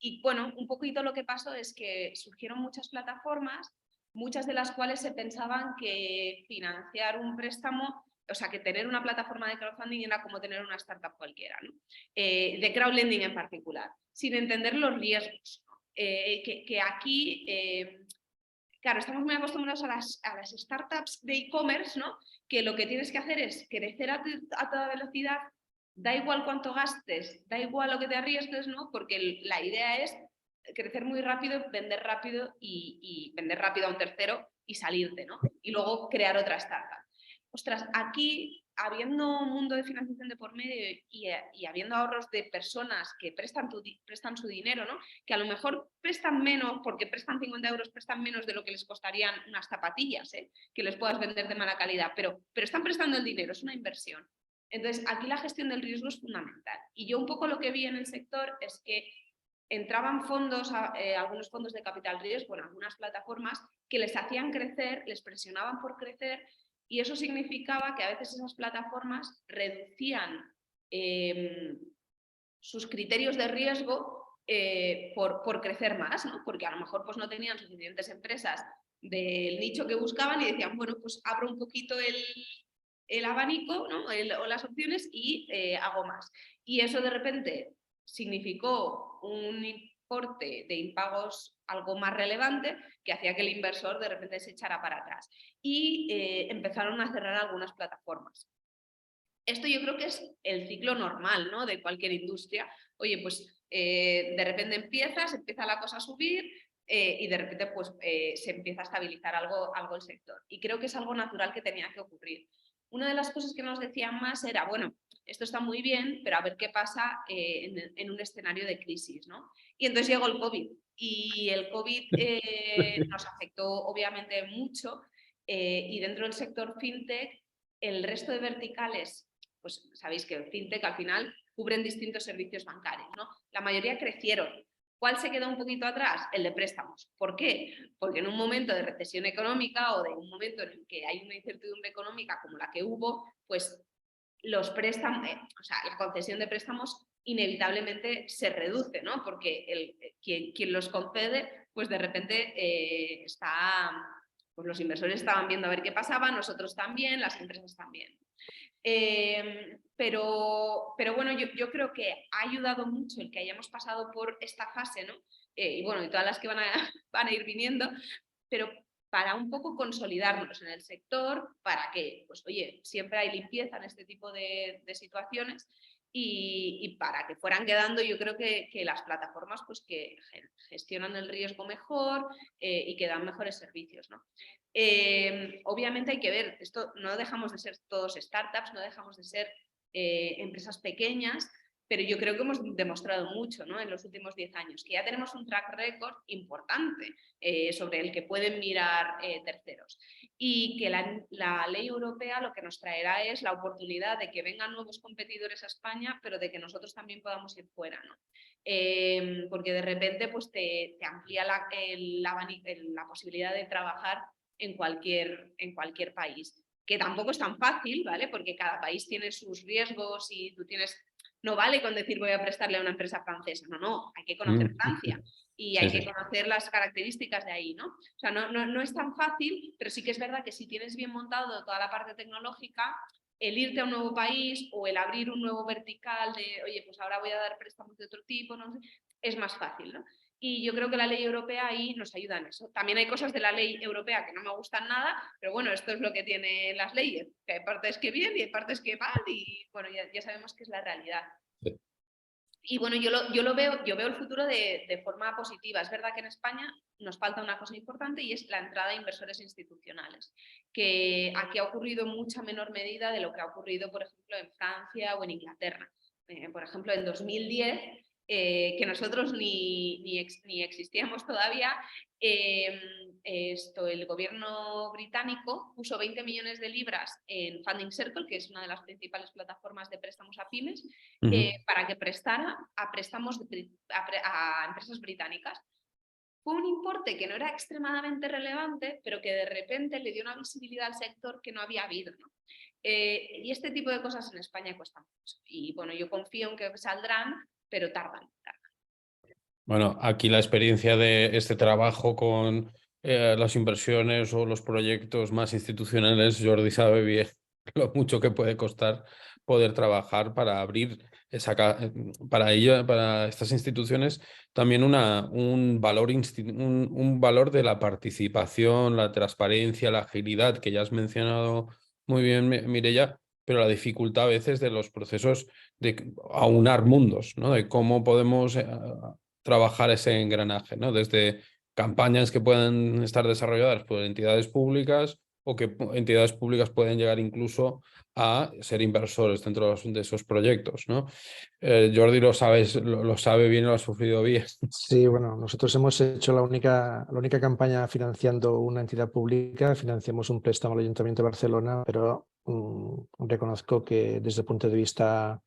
Y bueno, un poquito lo que pasó es que surgieron muchas plataformas, muchas de las cuales se pensaban que financiar un préstamo, o sea, que tener una plataforma de crowdfunding era como tener una startup cualquiera, ¿no? De crowdlending en particular, sin entender los riesgos. Que aquí, claro, estamos muy acostumbrados a las startups de e-commerce, ¿no? Que lo que tienes que hacer es crecer a toda velocidad, da igual cuánto gastes, da igual lo que te arriesgues, ¿no? Porque la idea es crecer muy rápido, vender rápido y vender rápido a un tercero y salirte, ¿no? Y luego crear otra startup. Ostras, aquí, habiendo un mundo de financiación de por medio y habiendo ahorros de personas que prestan su dinero, ¿no? Que a lo mejor prestan menos, porque prestan 50 euros, prestan menos de lo que les costarían unas zapatillas, que les puedas vender de mala calidad, pero están prestando el dinero, es una inversión. Entonces, aquí la gestión del riesgo es fundamental. Y yo un poco lo que vi en el sector es que entraban fondos, algunos fondos de capital riesgo en algunas plataformas que les hacían crecer, les presionaban por crecer, y eso significaba que a veces esas plataformas reducían sus criterios de riesgo por crecer más, ¿no? Porque a lo mejor pues, no tenían suficientes empresas del nicho que buscaban y decían, bueno, pues abro un poquito el abanico, ¿no? O las opciones y hago más. Y eso de repente significó un importe de impagos algo más relevante que hacía que el inversor de repente se echara para atrás. Y empezaron a cerrar algunas plataformas. Esto yo creo que es el ciclo normal, ¿no? De cualquier industria. Oye, pues de repente empieza la cosa a subir y de repente pues, se empieza a estabilizar algo el sector. Y creo que es algo natural que tenía que ocurrir. Una de las cosas que nos decían más era, bueno, esto está muy bien, pero a ver qué pasa en un escenario de crisis, ¿no? Y entonces llegó el COVID. Y el COVID nos afectó obviamente mucho y dentro del sector fintech, el resto de verticales, pues sabéis que el fintech al final cubren distintos servicios bancarios, ¿no? La mayoría crecieron. ¿Cuál se quedó un poquito atrás? El de préstamos. ¿Por qué? Porque en un momento de recesión económica o de un momento en el que hay una incertidumbre económica como la que hubo, pues los préstamos, o sea, la concesión de préstamos inevitablemente se reduce, ¿no? Porque quien los concede, pues de repente pues los inversores estaban viendo a ver qué pasaba, nosotros también, las empresas también. Pero bueno, yo creo que ha ayudado mucho el que hayamos pasado por esta fase, ¿no? Y bueno, y todas las que van a ir viniendo, pero para un poco consolidarnos en el sector, para que, pues oye, siempre hay limpieza en este tipo de situaciones y para que fueran quedando, yo creo que las plataformas pues que gestionan el riesgo mejor y que dan mejores servicios, ¿no? Obviamente hay que ver, esto no dejamos de ser todos startups, no dejamos de ser empresas pequeñas pero yo creo que hemos demostrado mucho, ¿no?, en los últimos 10 años, que ya tenemos un track record importante sobre el que pueden mirar terceros. Y que la ley europea lo que nos traerá es la oportunidad de que vengan nuevos competidores a España, pero de que nosotros también podamos ir fuera, ¿no? Porque de repente pues, te amplía la posibilidad de trabajar en cualquier país, que tampoco es tan fácil, ¿vale? Porque cada país tiene sus riesgos y tú tienes... No vale con decir voy a prestarle a una empresa francesa, no, hay que conocer Francia y hay que conocer las características de ahí, ¿no? O sea, no es tan fácil, pero sí que es verdad que si tienes bien montado toda la parte tecnológica, el irte a un nuevo país o el abrir un nuevo vertical de, oye, pues ahora voy a dar préstamos de otro tipo, no sé, es más fácil, ¿no? Y yo creo que la ley europea ahí nos ayuda en eso. También hay cosas de la ley europea que no me gustan nada, pero bueno, esto es lo que tienen las leyes, que hay partes que bien y hay partes que mal y bueno, ya sabemos que es la realidad.
Sí.
Y bueno, yo veo el futuro de forma positiva. Es verdad que en España nos falta una cosa importante y es la entrada de inversores institucionales, que aquí ha ocurrido en mucha menor medida de lo que ha ocurrido, por ejemplo, en Francia o en Inglaterra. Por ejemplo, en 2010, que nosotros ni existíamos todavía, el gobierno británico puso 20 millones de libras en Funding Circle, que es una de las principales plataformas de préstamos a pymes, para que prestara a préstamos a empresas británicas. Fue un importe que no era extremadamente relevante, pero que de repente le dio una visibilidad al sector que no había habido, ¿no? Y este tipo de cosas en España cuestan mucho. Y bueno, yo confío en que saldrán, pero tardan.
Bueno, aquí la experiencia de este trabajo con las inversiones o los proyectos más institucionales, Jordi sabe bien lo mucho que puede costar poder trabajar para abrir para estas instituciones también un valor de la participación, la transparencia, la agilidad que ya has mencionado muy bien, Mireia, pero la dificultad a veces de los procesos de aunar mundos, ¿no? De cómo podemos trabajar ese engranaje, ¿no? Desde campañas que puedan estar desarrolladas por entidades públicas o que entidades públicas pueden llegar incluso a ser inversores dentro de esos proyectos, ¿no? Jordi lo sabe bien y lo ha sufrido bien.
Sí, bueno, nosotros hemos hecho la única campaña financiando una entidad pública, financiamos un préstamo al Ayuntamiento de Barcelona, pero reconozco que desde el punto de vista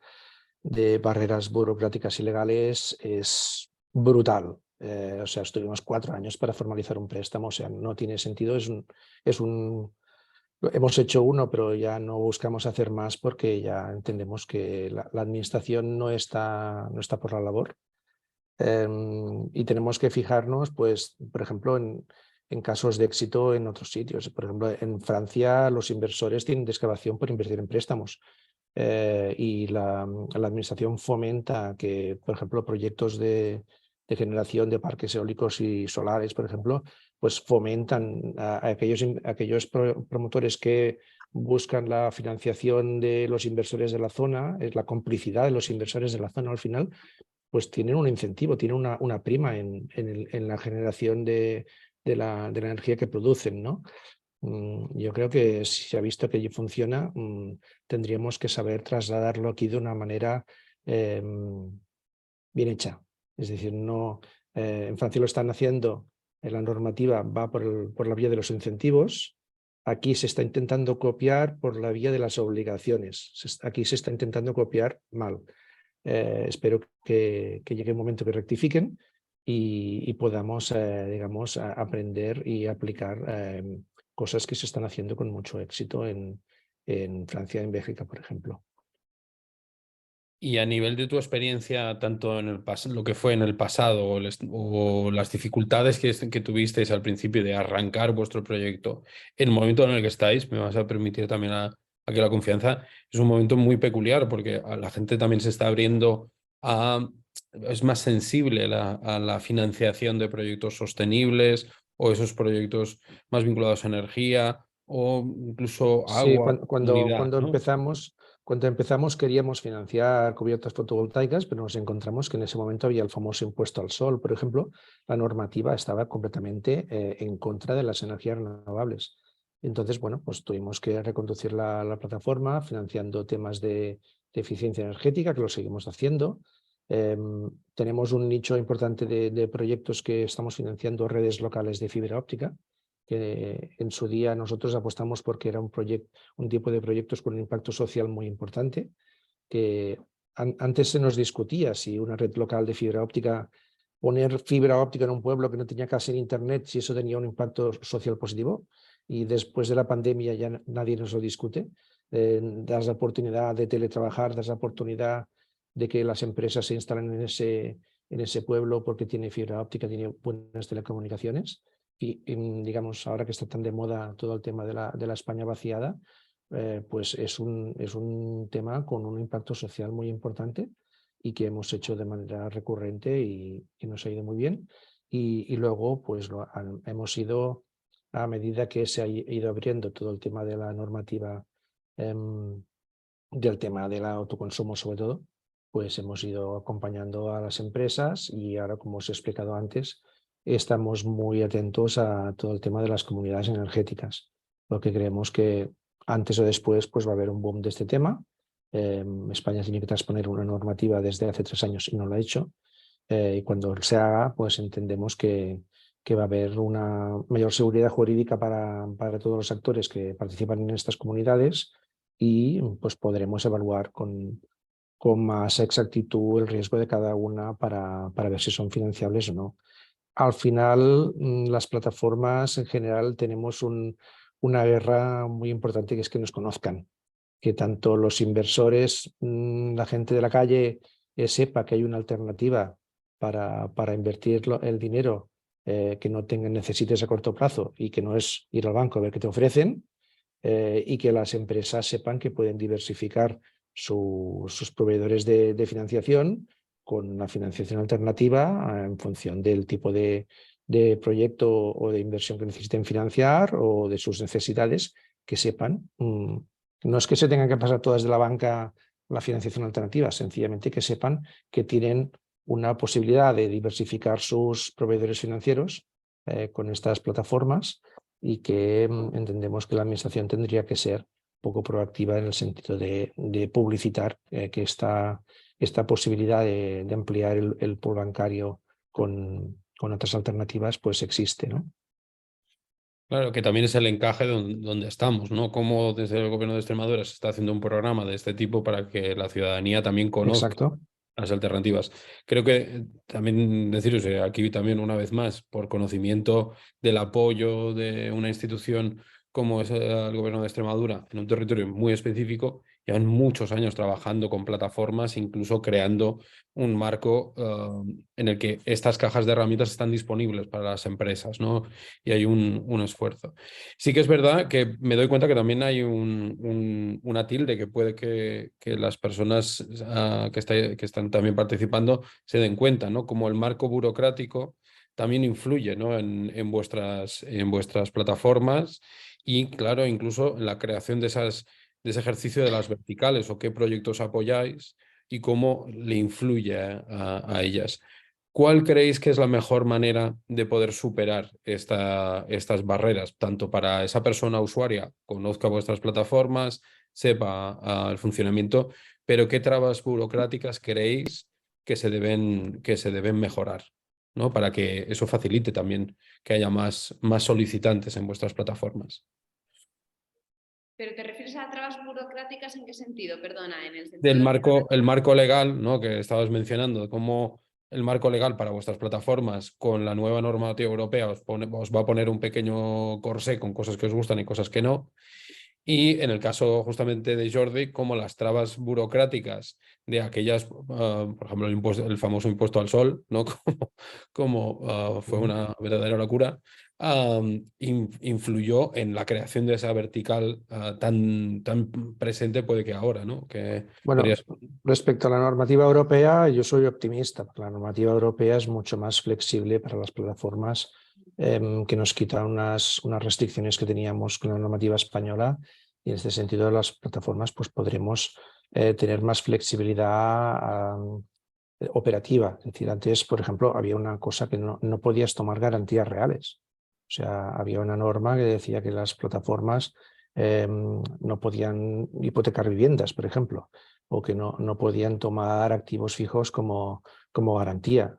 de barreras burocráticas y legales es brutal. O sea, estuvimos 4 años para formalizar un préstamo, o sea, no tiene sentido, hemos hecho uno, pero ya no buscamos hacer más porque ya entendemos que la administración no está por la labor. Y tenemos que fijarnos, pues, por ejemplo, en casos de éxito en otros sitios. Por ejemplo, en Francia los inversores tienen desgravación por invertir en préstamos. Y la administración fomenta que, por ejemplo, proyectos de generación de parques eólicos y solares, por ejemplo, pues fomentan a aquellos promotores que buscan la financiación de los inversores de la zona, es la complicidad de los inversores de la zona al final, pues tienen un incentivo, tienen una prima en la generación de la energía que producen, ¿no? Yo creo que si se ha visto que funciona, tendríamos que saber trasladarlo aquí de una manera bien hecha. Es decir, no, en Francia lo están haciendo, la normativa va por la vía de los incentivos, aquí se está intentando copiar por la vía de las obligaciones, aquí se está intentando copiar mal. Espero que llegue un momento que rectifiquen y podamos, digamos, aprender y aplicar cosas que se están haciendo con mucho éxito en Francia, en Bélgica, por ejemplo.
Y a nivel de tu experiencia, tanto en lo que fue en el pasado o las dificultades que tuvisteis al principio de arrancar vuestro proyecto, en el momento en el que estáis, me vas a permitir también a que la confianza es un momento muy peculiar porque la gente también se está abriendo es más sensible a la financiación de proyectos sostenibles o esos proyectos más vinculados a energía o incluso
Sí,
agua, comunidad,
cuando
¿no?
empezamos queríamos financiar cubiertas fotovoltaicas, pero nos encontramos que en ese momento había el famoso impuesto al sol, por ejemplo. La normativa estaba completamente en contra de las energías renovables. Entonces, bueno, pues tuvimos que reconducir la plataforma financiando temas de eficiencia energética, que lo seguimos haciendo. Tenemos un nicho importante de proyectos que estamos financiando, redes locales de fibra óptica, que en su día nosotros apostamos porque era un tipo de proyectos con un impacto social muy importante, que antes se nos discutía si una red local de fibra óptica, poner fibra óptica en un pueblo que no tenía casi internet, si eso tenía un impacto social positivo, y después de la pandemia ya nadie nos lo discute. Das la oportunidad de teletrabajar, das la oportunidad de que las empresas se instalen en ese pueblo porque tiene fibra óptica, tiene buenas telecomunicaciones. Y digamos, ahora que está tan de moda todo el tema de la España vaciada, pues es un tema con un impacto social muy importante y que hemos hecho de manera recurrente y nos ha ido muy bien. Y luego, pues hemos ido, a medida que se ha ido abriendo todo el tema de la normativa, del tema del autoconsumo sobre todo, pues hemos ido acompañando a las empresas y ahora, como os he explicado antes, estamos muy atentos a todo el tema de las comunidades energéticas, porque creemos que antes o después pues, va a haber un boom de este tema. España tiene que transponer una normativa desde hace 3 años y no lo ha hecho. Y cuando se haga, pues entendemos que va a haber una mayor seguridad jurídica para todos los actores que participan en estas comunidades y pues podremos evaluar con más exactitud el riesgo de cada una para ver si son financiables o no. Al final, las plataformas en general tenemos una guerra muy importante, que es que nos conozcan, que tanto los inversores, la gente de la calle, sepa que hay una alternativa para invertir el dinero, que no necesites a corto plazo y que no es ir al banco a ver qué te ofrecen, y que las empresas sepan que pueden diversificar sus proveedores de financiación con una financiación alternativa en función del tipo de proyecto o de inversión que necesiten financiar o de sus necesidades, que sepan. No es que se tengan que pasar todas de la banca la financiación alternativa, sencillamente que sepan que tienen una posibilidad de diversificar sus proveedores financieros con estas plataformas, y que entendemos que la administración tendría que ser poco proactiva en el sentido de publicitar que esta posibilidad de ampliar el pool bancario con otras alternativas pues existe, ¿no?
Claro, que también es el encaje donde estamos, ¿no? Cómo desde el gobierno de Extremadura se está haciendo un programa de este tipo para que la ciudadanía también conozca
Exacto.
las alternativas. Creo que también deciros aquí también una vez más, por conocimiento del apoyo de una institución como es el gobierno de Extremadura en un territorio muy específico, llevan muchos años trabajando con plataformas, incluso creando un marco en el que estas cajas de herramientas están disponibles para las empresas, ¿no? Y hay un esfuerzo. Sí que es verdad que me doy cuenta que también hay una tilde que puede que las personas que están también participando se den cuenta, ¿no? Como el marco burocrático también influye, ¿no? en vuestras plataformas y, claro, incluso en la creación de ese ejercicio de las verticales o qué proyectos apoyáis y cómo le influye a ellas. ¿Cuál creéis que es la mejor manera de poder superar estas barreras, tanto para esa persona usuaria, conozca vuestras plataformas, sepa el funcionamiento, pero qué trabas burocráticas creéis que se deben mejorar, ¿no? Para que eso facilite también que haya más solicitantes en vuestras plataformas?
¿Pero te refieres a trabas burocráticas en qué sentido? Perdona, en el
Del
sentido de...
el marco legal, ¿no? Que estabas mencionando, cómo el marco legal para vuestras plataformas con la nueva normativa europea os va a poner un pequeño corsé con cosas que os gustan y cosas que no. Y en el caso justamente de Jordi, como las trabas burocráticas de aquellas, por ejemplo, el famoso impuesto al sol, ¿no? Como fue una verdadera locura, influyó en la creación de esa vertical tan presente puede que ahora, ¿no? Que
Bueno,
podrías...
respecto a la normativa europea, yo soy optimista, porque la normativa europea es mucho más flexible para las plataformas, que nos quita unas restricciones que teníamos con la normativa española, y en este sentido las plataformas pues podremos tener más flexibilidad operativa. Es decir, antes, por ejemplo, había una cosa que no podías tomar garantías reales. O sea, había una norma que decía que las plataformas no podían hipotecar viviendas, por ejemplo, o que no podían tomar activos fijos como garantía.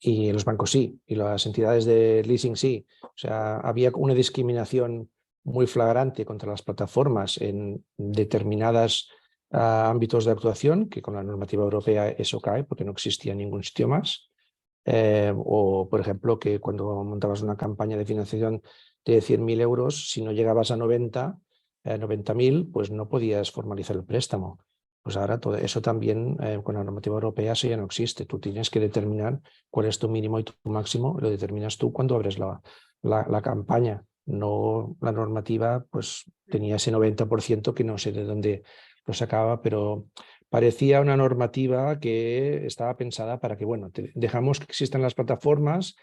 Y los bancos sí, y las entidades de leasing sí. O sea, había una discriminación muy flagrante contra las plataformas en determinados ámbitos de actuación, que con la normativa europea eso cae porque no existía ningún sitio más. O, por ejemplo, que cuando montabas una campaña de financiación de 100.000 euros, si no llegabas a 90.000, pues no podías formalizar el préstamo. Pues ahora todo eso también con la normativa europea eso ya no existe. Tú tienes que determinar cuál es tu mínimo y tu máximo, lo determinas tú cuando abres la campaña. No, la normativa pues tenía ese 90% que no sé de dónde lo sacaba, pero parecía una normativa que estaba pensada para que, bueno, dejamos que existan las plataformas,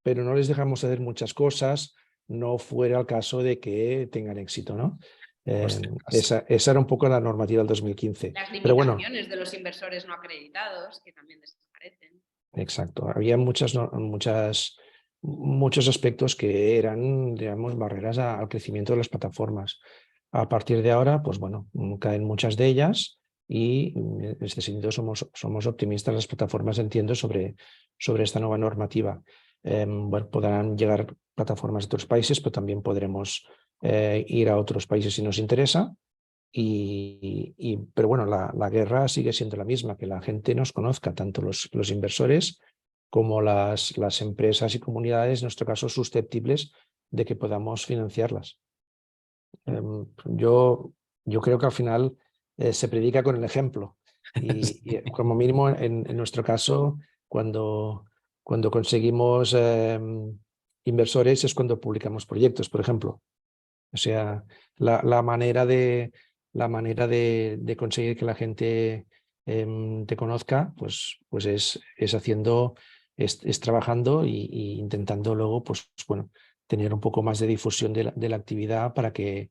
pero no les dejamos hacer muchas cosas, no fuera el caso de que tengan éxito, ¿no? Esa era un poco la normativa del 2015.
Las
Pero bueno,
limitaciones de los inversores no acreditados, que también desaparecen.
exacto. Había muchos aspectos que eran, digamos, barreras al crecimiento de las plataformas. A partir de ahora, pues bueno, caen muchas de ellas y en este sentido somos optimistas. Las plataformas, entiendo, sobre esta nueva normativa. Bueno, podrán llegar plataformas de otros países, pero también podremos ir a otros países si nos interesa. Pero bueno, la guerra sigue siendo la misma, que la gente nos conozca, tanto los inversores como las empresas y comunidades, en nuestro caso, susceptibles de que podamos financiarlas. Yo creo que al final se predica con el ejemplo y como mínimo en nuestro caso, cuando conseguimos inversores es cuando publicamos proyectos, por ejemplo. O sea, la manera de conseguir que la gente te conozca, pues es haciendo, es trabajando y intentando luego, pues bueno, tener un poco más de difusión de la actividad para que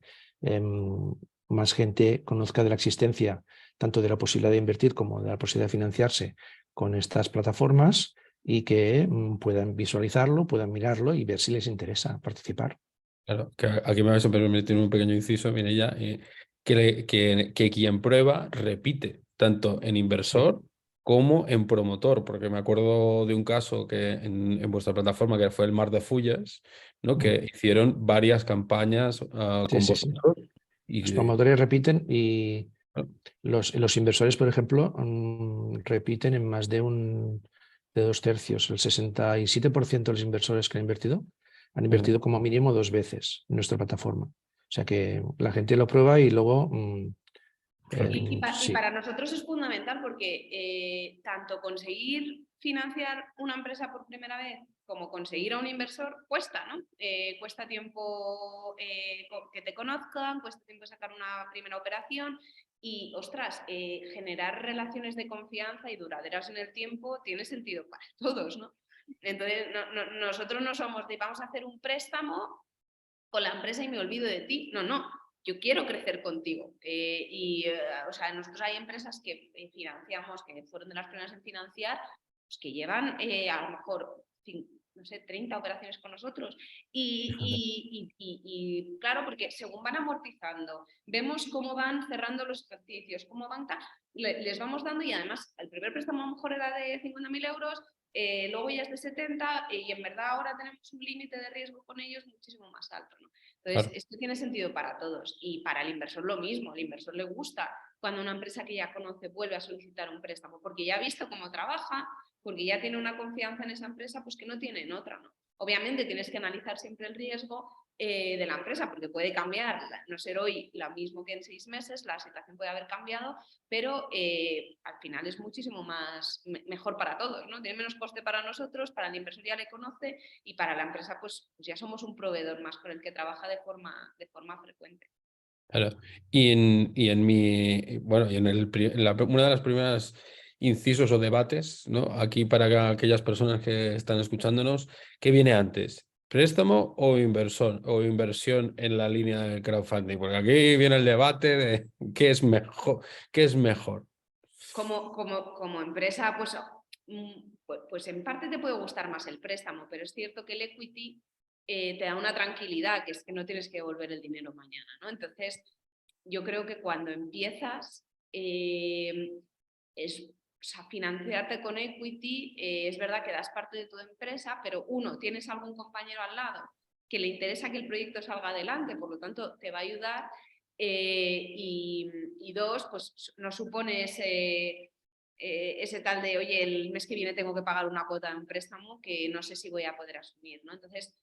más gente conozca de la existencia, tanto de la posibilidad de invertir como de la posibilidad de financiarse con estas plataformas y que puedan visualizarlo, puedan mirarlo y ver si les interesa participar.
Claro, que aquí me vais a permitir un pequeño inciso, Mireia, que quien prueba repite, tanto en inversor como en promotor, porque me acuerdo de un caso que en vuestra plataforma, que fue el Mar de Fulles, ¿no? Que hicieron varias campañas con
Sí.
vosotros.
Los promotores repiten y
Claro,
los inversores, por ejemplo, repiten en más de 2/3. El 67% de los inversores que han invertido como mínimo 2 veces en nuestra plataforma. O sea que la gente lo prueba y luego
Y
sí.
para nosotros es fundamental porque tanto conseguir financiar una empresa por primera vez como conseguir a un inversor cuesta, ¿no? Cuesta tiempo que te conozcan, cuesta tiempo sacar una primera operación y, ostras, generar relaciones de confianza y duraderas en el tiempo tiene sentido para todos, ¿no? Entonces, nosotros no somos de vamos a hacer un préstamo con la empresa y me olvido de ti. No, yo quiero crecer contigo. O sea, nosotros hay empresas que financiamos, que fueron de las primeras en financiar, pues que llevan a lo mejor, no sé, 30 operaciones con nosotros. Y claro, porque según van amortizando, vemos cómo van cerrando los ejercicios, cómo van, les vamos dando y además el primer préstamo a lo mejor era de 50.000 euros, luego ya es de 70 y en verdad ahora tenemos un límite de riesgo con ellos muchísimo más alto, ¿no? Entonces,
claro.
esto tiene sentido para todos y para el inversor lo mismo. Al inversor le gusta cuando una empresa que ya conoce vuelve a solicitar un préstamo porque ya ha visto cómo trabaja, porque ya tiene una confianza en esa empresa pues que no tiene en otra, ¿no? Obviamente tienes que analizar siempre el riesgo de la empresa porque puede cambiar, no ser hoy lo mismo que en 6 meses, la situación puede haber cambiado, pero al final es muchísimo mejor para todos, ¿no? Tiene menos coste para nosotros, para el inversor ya le conoce y para la empresa pues ya somos un proveedor más con el que trabaja de forma frecuente.
Claro. Bueno, y una de las primeras incisos o debates, ¿no? Aquí para aquellas personas que están escuchándonos, ¿qué viene antes? ¿Préstamo o inversión en la línea del crowdfunding? Porque aquí viene el debate de qué es mejor, qué es mejor.
Como empresa, pues en parte te puede gustar más el préstamo, pero es cierto que el equity te da una tranquilidad, que es que no tienes que devolver el dinero mañana, ¿no? Entonces, yo creo que cuando empiezas, o sea, financiarte con equity, es verdad que das parte de tu empresa, pero uno, tienes algún compañero al lado que le interesa que el proyecto salga adelante, por lo tanto te va a ayudar, y dos, pues no supone ese tal de, oye, el mes que viene tengo que pagar una cuota de un préstamo que no sé si voy a poder asumir, ¿no? Entonces,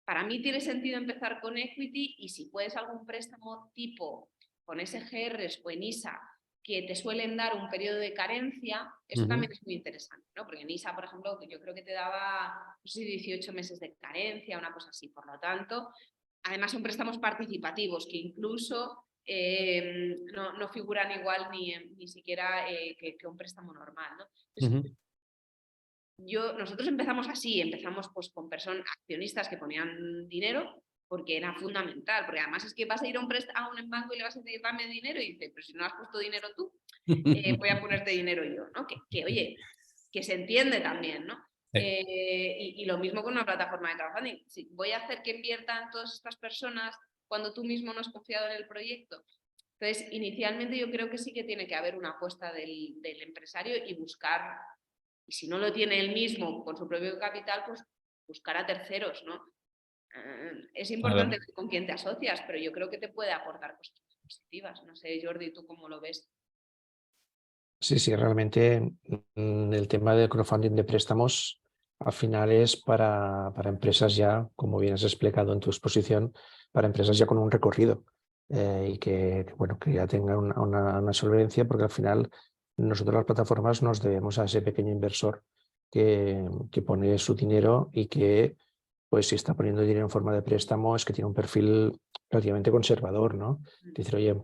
para mí tiene sentido empezar con equity, y si puedes algún préstamo tipo con SGRs o en ISA, que te suelen dar un periodo de carencia, eso también es muy interesante, ¿no? Porque en ISA, por ejemplo, yo creo que te daba, no sé, 18 meses de carencia, una cosa así. Por lo tanto, además son préstamos participativos que incluso no figuran igual ni siquiera que un préstamo normal, ¿no? Entonces, nosotros empezamos así, empezamos pues con personas, accionistas que ponían dinero, porque era fundamental, porque además es que vas a ir a un banco y le vas a decir, dame dinero, y dice, pero si no has puesto dinero tú, voy a ponerte dinero yo, ¿no? Oye, que se entiende también, ¿no?
Sí.
Y lo mismo con una plataforma de crowdfunding. Si voy a hacer que inviertan todas estas personas cuando tú mismo no has confiado en el proyecto. Entonces, inicialmente yo creo que sí que tiene que haber una apuesta del empresario y buscar, y si no lo tiene él mismo con su propio capital, pues buscar a terceros, ¿no? Es importante
Claro.
con quién te asocias, pero yo creo que te puede aportar cosas positivas. No sé, Jordi, ¿tú cómo lo ves?
Sí, realmente el tema del crowdfunding de préstamos al final es para empresas ya, como bien has explicado en tu exposición, para empresas ya con un recorrido y bueno, que ya tengan una solvencia, porque al final nosotros las plataformas nos debemos a ese pequeño inversor que pone su dinero y que, pues si está poniendo dinero en forma de préstamo, es que tiene un perfil relativamente conservador, ¿no? Decir, oye,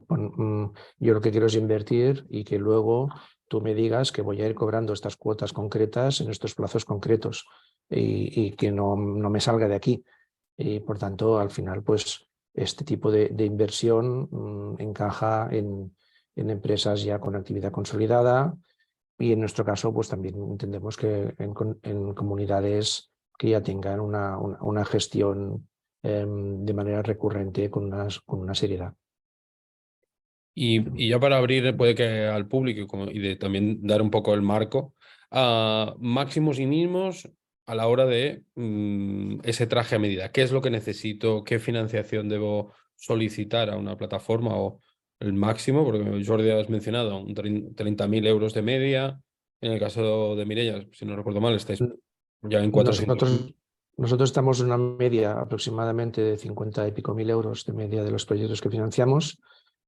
yo lo que quiero es invertir y que luego tú me digas que voy a ir cobrando estas cuotas concretas en estos plazos concretos y que no me salga de aquí. Y por tanto, al final, pues este tipo de inversión encaja en empresas ya con actividad consolidada, y en nuestro caso, pues también entendemos que en comunidades que ya tengan una gestión de manera recurrente con una seriedad.
Y ya para abrir, puede que al público también dar un poco el marco, máximos y mínimos a la hora de ese traje a medida. ¿Qué es lo que necesito? ¿Qué financiación debo solicitar a una plataforma? O el máximo, porque Jordi has mencionado, 30.000 euros de media. En el caso de Mireia, si no recuerdo mal, estáis ya en 400.000.
Nosotros estamos en una media aproximadamente de 50 y pico mil euros de media de los proyectos que financiamos.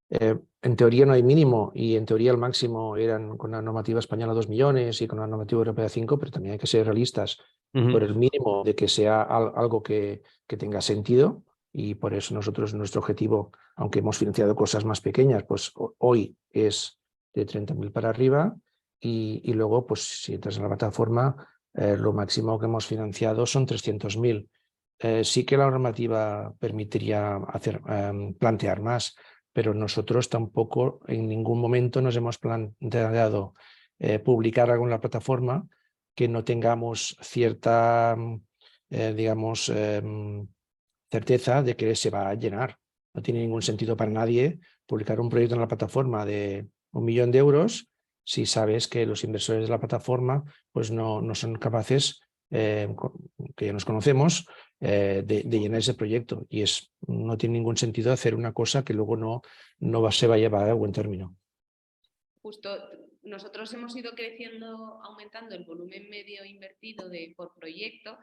En teoría no hay mínimo, y en teoría el máximo eran con la normativa española 2 millones y con la normativa europea 5, pero también hay que ser realistas por el mínimo de que sea algo que tenga sentido, y por eso nosotros, nuestro objetivo, aunque hemos financiado cosas más pequeñas, pues hoy es de 30.000 para arriba, y luego pues si entras en la plataforma, lo máximo que hemos financiado son 300.000. Sí que la normativa permitiría plantear más, pero nosotros tampoco en ningún momento nos hemos planteado publicar algo en la plataforma que no tengamos cierta, digamos, certeza de que se va a llenar. No tiene ningún sentido para nadie publicar un proyecto en la plataforma de 1 millón de euros si sabes que los inversores de la plataforma pues no son capaces, que ya nos conocemos, de llenar ese proyecto. Y no tiene ningún sentido hacer una cosa que luego se va a llevar a buen término.
Justo, nosotros hemos ido creciendo, aumentando el volumen medio invertido por proyecto,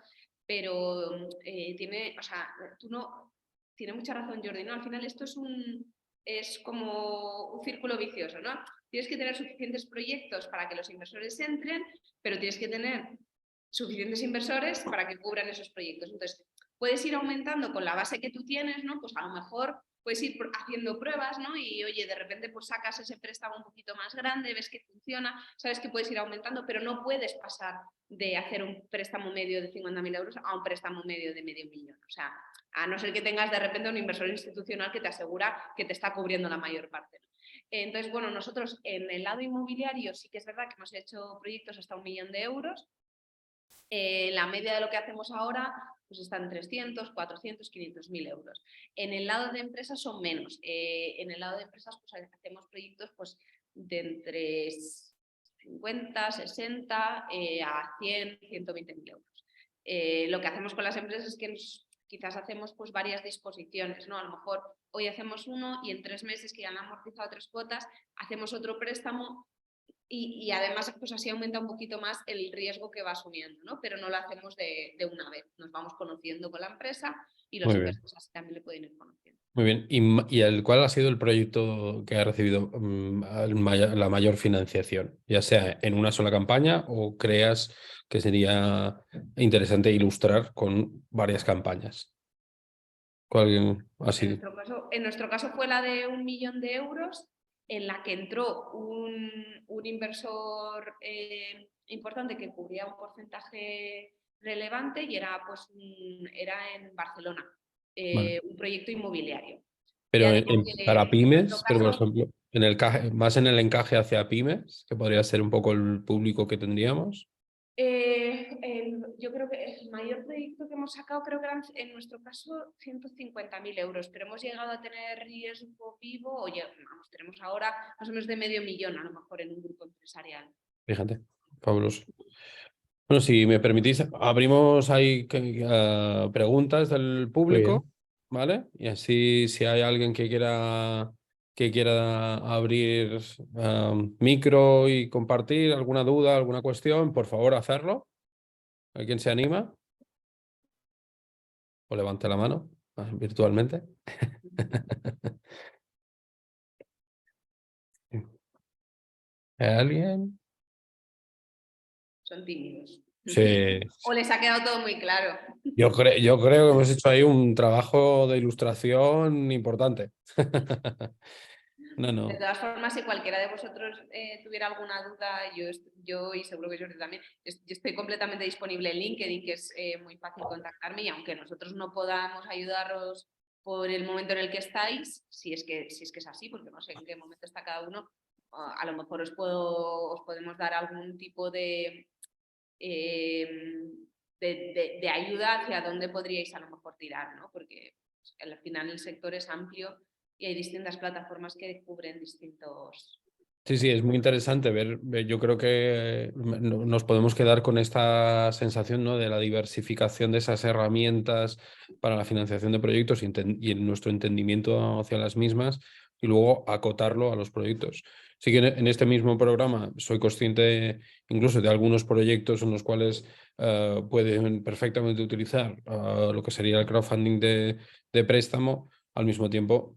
pero tiene mucha razón, Jordi, ¿no? Al final esto es como un círculo vicioso, ¿no? Tienes que tener suficientes proyectos para que los inversores entren, pero tienes que tener suficientes inversores para que cubran esos proyectos. Entonces, puedes ir aumentando con la base que tú tienes, ¿no? Pues a lo mejor puedes ir haciendo pruebas, ¿no? Y oye, de repente pues sacas ese préstamo un poquito más grande, ves que funciona, sabes que puedes ir aumentando, pero no puedes pasar de hacer un préstamo medio de 50.000 euros a un préstamo medio de medio millón. O sea, a no ser que tengas de repente un inversor institucional que te asegura que te está cubriendo la mayor parte, ¿no? Entonces, bueno, nosotros en el lado inmobiliario sí que es verdad que hemos hecho proyectos hasta 1 millón de euros. La media de lo que hacemos ahora pues está en 300, 400, 500.000 euros. En el lado de empresas son menos. En el lado de empresas pues, hacemos proyectos pues, de entre 50, 60 a 100, 120.000 euros. Lo que hacemos con las empresas es que quizás hacemos pues, varias disposiciones, ¿no? A lo mejor hoy hacemos uno y en 3 meses que ya han amortizado 3 cuotas, hacemos otro préstamo y además pues así aumenta un poquito más el riesgo que va asumiendo, ¿no? Pero no lo hacemos de una vez, nos vamos conociendo con la empresa y los
Muy bien.
inversores así también le pueden ir conociendo.
Muy bien. ¿Y cuál ha sido el proyecto que ha recibido la mayor financiación? Ya sea en una sola campaña o creas que sería interesante ilustrar con varias campañas. ¿Cuál ha sido?
En nuestro caso fue la de 1 millón de euros, en la que entró un inversor importante que cubría un porcentaje relevante y era, pues, era en Barcelona,
Vale.
un proyecto inmobiliario.
Pero
Ya digo
para
que en nuestro
pymes, pero por
caso,
ejemplo, más en el encaje hacia pymes, que podría ser un poco el público que tendríamos.
yo creo que el mayor proyecto que hemos sacado creo que eran en nuestro caso 150.000 euros, pero hemos llegado a tener riesgo vivo, vamos, tenemos ahora más o menos de 500.000 a lo mejor en un grupo empresarial.
Fíjate, fabuloso. Bueno, si me permitís, abrimos ahí preguntas del
Muy
público,
bien.
¿vale? Y así si hay alguien que quiera abrir micro y compartir alguna duda, alguna cuestión, por favor, hacerlo. ¿Hay quien se anima? O levante la mano virtualmente. ¿Hay alguien?
Son tímidos.
Sí.
O les ha quedado todo muy claro.
Yo creo que hemos hecho ahí un trabajo de ilustración importante.
De
No.
todas formas, si cualquiera de vosotros tuviera alguna duda, yo y seguro que Jordi también, yo estoy completamente disponible en LinkedIn, que es muy fácil contactarme, y aunque nosotros no podamos ayudaros por el momento en el que estáis, si es que es así, porque no sé en qué momento está cada uno, a lo mejor os podemos dar algún tipo de ayuda hacia dónde podríais a lo mejor tirar, ¿no? Porque al final el sector es amplio y hay distintas plataformas que cubren distintos...
Sí, es muy interesante yo creo que nos podemos quedar con esta sensación, ¿no? De la diversificación de esas herramientas para la financiación de proyectos y en nuestro entendimiento hacia las mismas y luego acotarlo a los proyectos. Sí que en este mismo programa soy consciente incluso de algunos proyectos en los cuales pueden perfectamente utilizar lo que sería el crowdfunding de préstamo, al mismo tiempo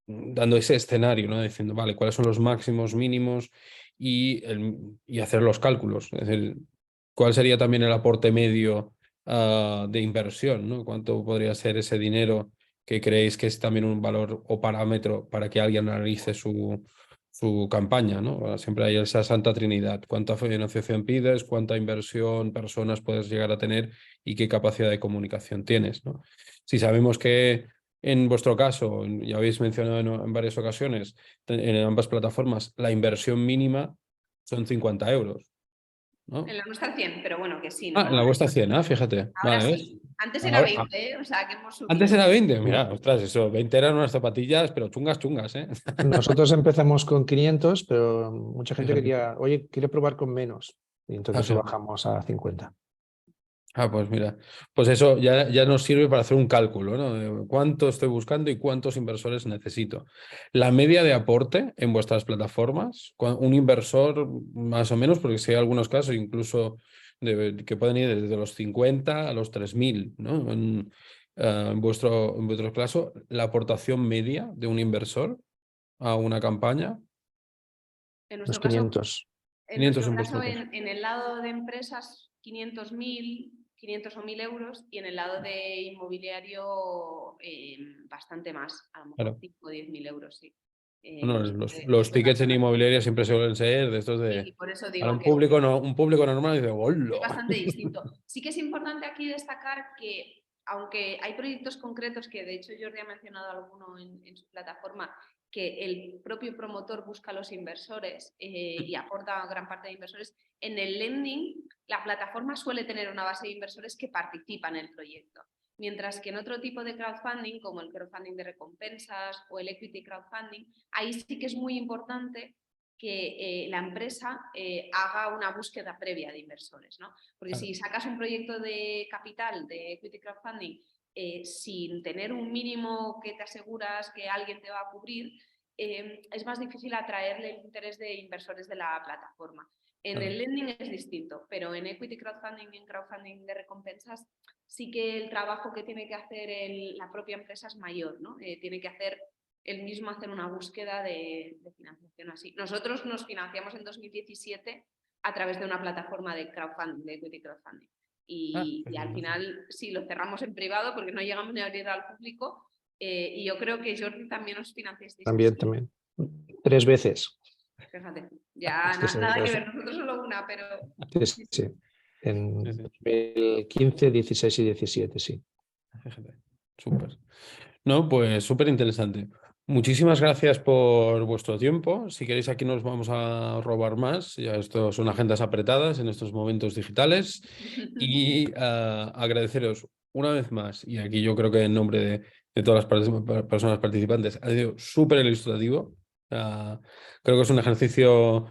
dando ese escenario, ¿no? Diciendo, vale, cuáles son los máximos, mínimos y hacer los cálculos. Es decir, cuál sería también el aporte medio de inversión, ¿no? ¿Cuánto podría ser ese dinero que creéis que es también un valor o parámetro para que alguien analice su campaña, ¿no? Siempre hay esa santa trinidad. ¿Cuánta financiación pides? ¿Cuánta inversión, personas puedes llegar a tener? ¿Y qué capacidad de comunicación tienes, ¿no? Si sabemos que en vuestro caso, ya habéis mencionado en varias ocasiones, en ambas plataformas, la inversión mínima son 50 euros,
En
¿no?
la nuestra 100, pero bueno, que sí,
En
¿no?
la vuestra 100, fíjate.
Ahora
Vale,
sí.
¿ves?
Antes era
Ahora-
20, ¿eh? O sea, que hemos
Antes
subido.
era 20, mira, ostras, eso, 20 eran unas zapatillas, pero chungas, chungas, ¿eh?
Nosotros empezamos con 500, pero mucha gente
Fíjate.
quería, oye, quiere probar con menos. Y entonces lo
Fíjate.
bajamos a 50.
Pues mira, pues eso ya nos sirve para hacer un cálculo, ¿no? De cuánto estoy buscando y cuántos inversores necesito. La media de aporte en vuestras plataformas, un inversor más o menos, porque si hay algunos casos incluso que pueden ir desde los 50 a los 3.000, ¿no? En vuestro caso, la aportación media de un inversor a una campaña,
En
Los
nuestro caso,
500.
500 en vuestro caso.
en el lado de empresas, 500.000, 500 o 1.000 euros, y en el lado de inmobiliario bastante más, a lo mejor
Claro.
5 o 10.000 euros, sí.
Bueno,
Les
los
suele
tickets en
sonar.
inmobiliaria siempre suelen ser de estos
Sí,
de
y por eso
para
digo
un
que
público no, un público normal dice
es
¡Golo!
bastante distinto. Sí que es importante aquí destacar que, aunque hay proyectos concretos que de hecho Jordi ha mencionado alguno en su plataforma, que el propio promotor busca a los inversores y aporta a gran parte de inversores, en el lending la plataforma suele tener una base de inversores que participan en el proyecto. Mientras que en otro tipo de crowdfunding, como el crowdfunding de recompensas o el equity crowdfunding, ahí sí que es muy importante que la empresa haga una búsqueda previa de inversores, ¿no? Porque si sacas un proyecto de capital, de equity crowdfunding, sin tener un mínimo que te aseguras que alguien te va a cubrir, es más difícil atraerle el interés de inversores de la plataforma. En el lending es distinto, pero en equity crowdfunding y en crowdfunding de recompensas sí que el trabajo que tiene que hacer la propia empresa es mayor, ¿no? Tiene que hacer él mismo hacer una búsqueda de financiación así. Nosotros nos financiamos en 2017 a través de una plataforma de crowdfunding, de equity crowdfunding. Y al final sí lo cerramos en privado porque no llegamos ni a abrir al público. Y yo creo que Jordi también os financiasteis.
También. 3 veces.
Fíjate, ya
Sí,
nada que ver, nosotros solo una, pero...
Sí. En 2015, 16 y 17, sí.
Fíjate, súper. No, pues súper interesante. Muchísimas gracias por vuestro tiempo. Si queréis, aquí nos vamos a robar más. Ya esto son agendas apretadas en estos momentos digitales. Y agradeceros una vez más, y aquí yo creo que en nombre de todas las personas participantes, ha sido súper ilustrativo. Creo que es un ejercicio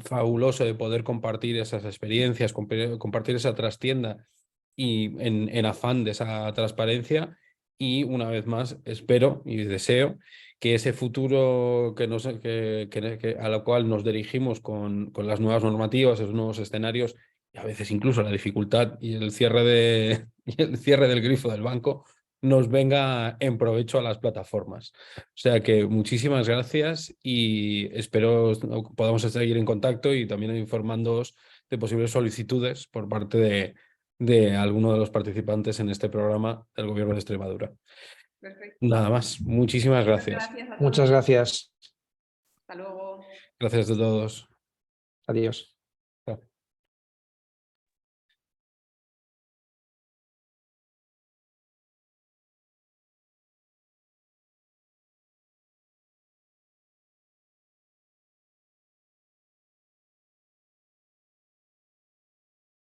fabuloso de poder compartir esas experiencias, compartir esa trastienda y en afán de esa transparencia. Y una vez más, espero y deseo que ese futuro a lo cual nos dirigimos con las nuevas normativas, esos nuevos escenarios, y a veces incluso la dificultad y el cierre del grifo del banco, nos venga en provecho a las plataformas. O sea que muchísimas gracias y espero podamos seguir en contacto y también informándoos de posibles solicitudes por parte de alguno de los participantes en este programa del Gobierno de Extremadura.
Perfecto.
Nada más. Muchísimas gracias.
Muchas gracias.
Hasta luego.
Gracias a todos.
Adiós.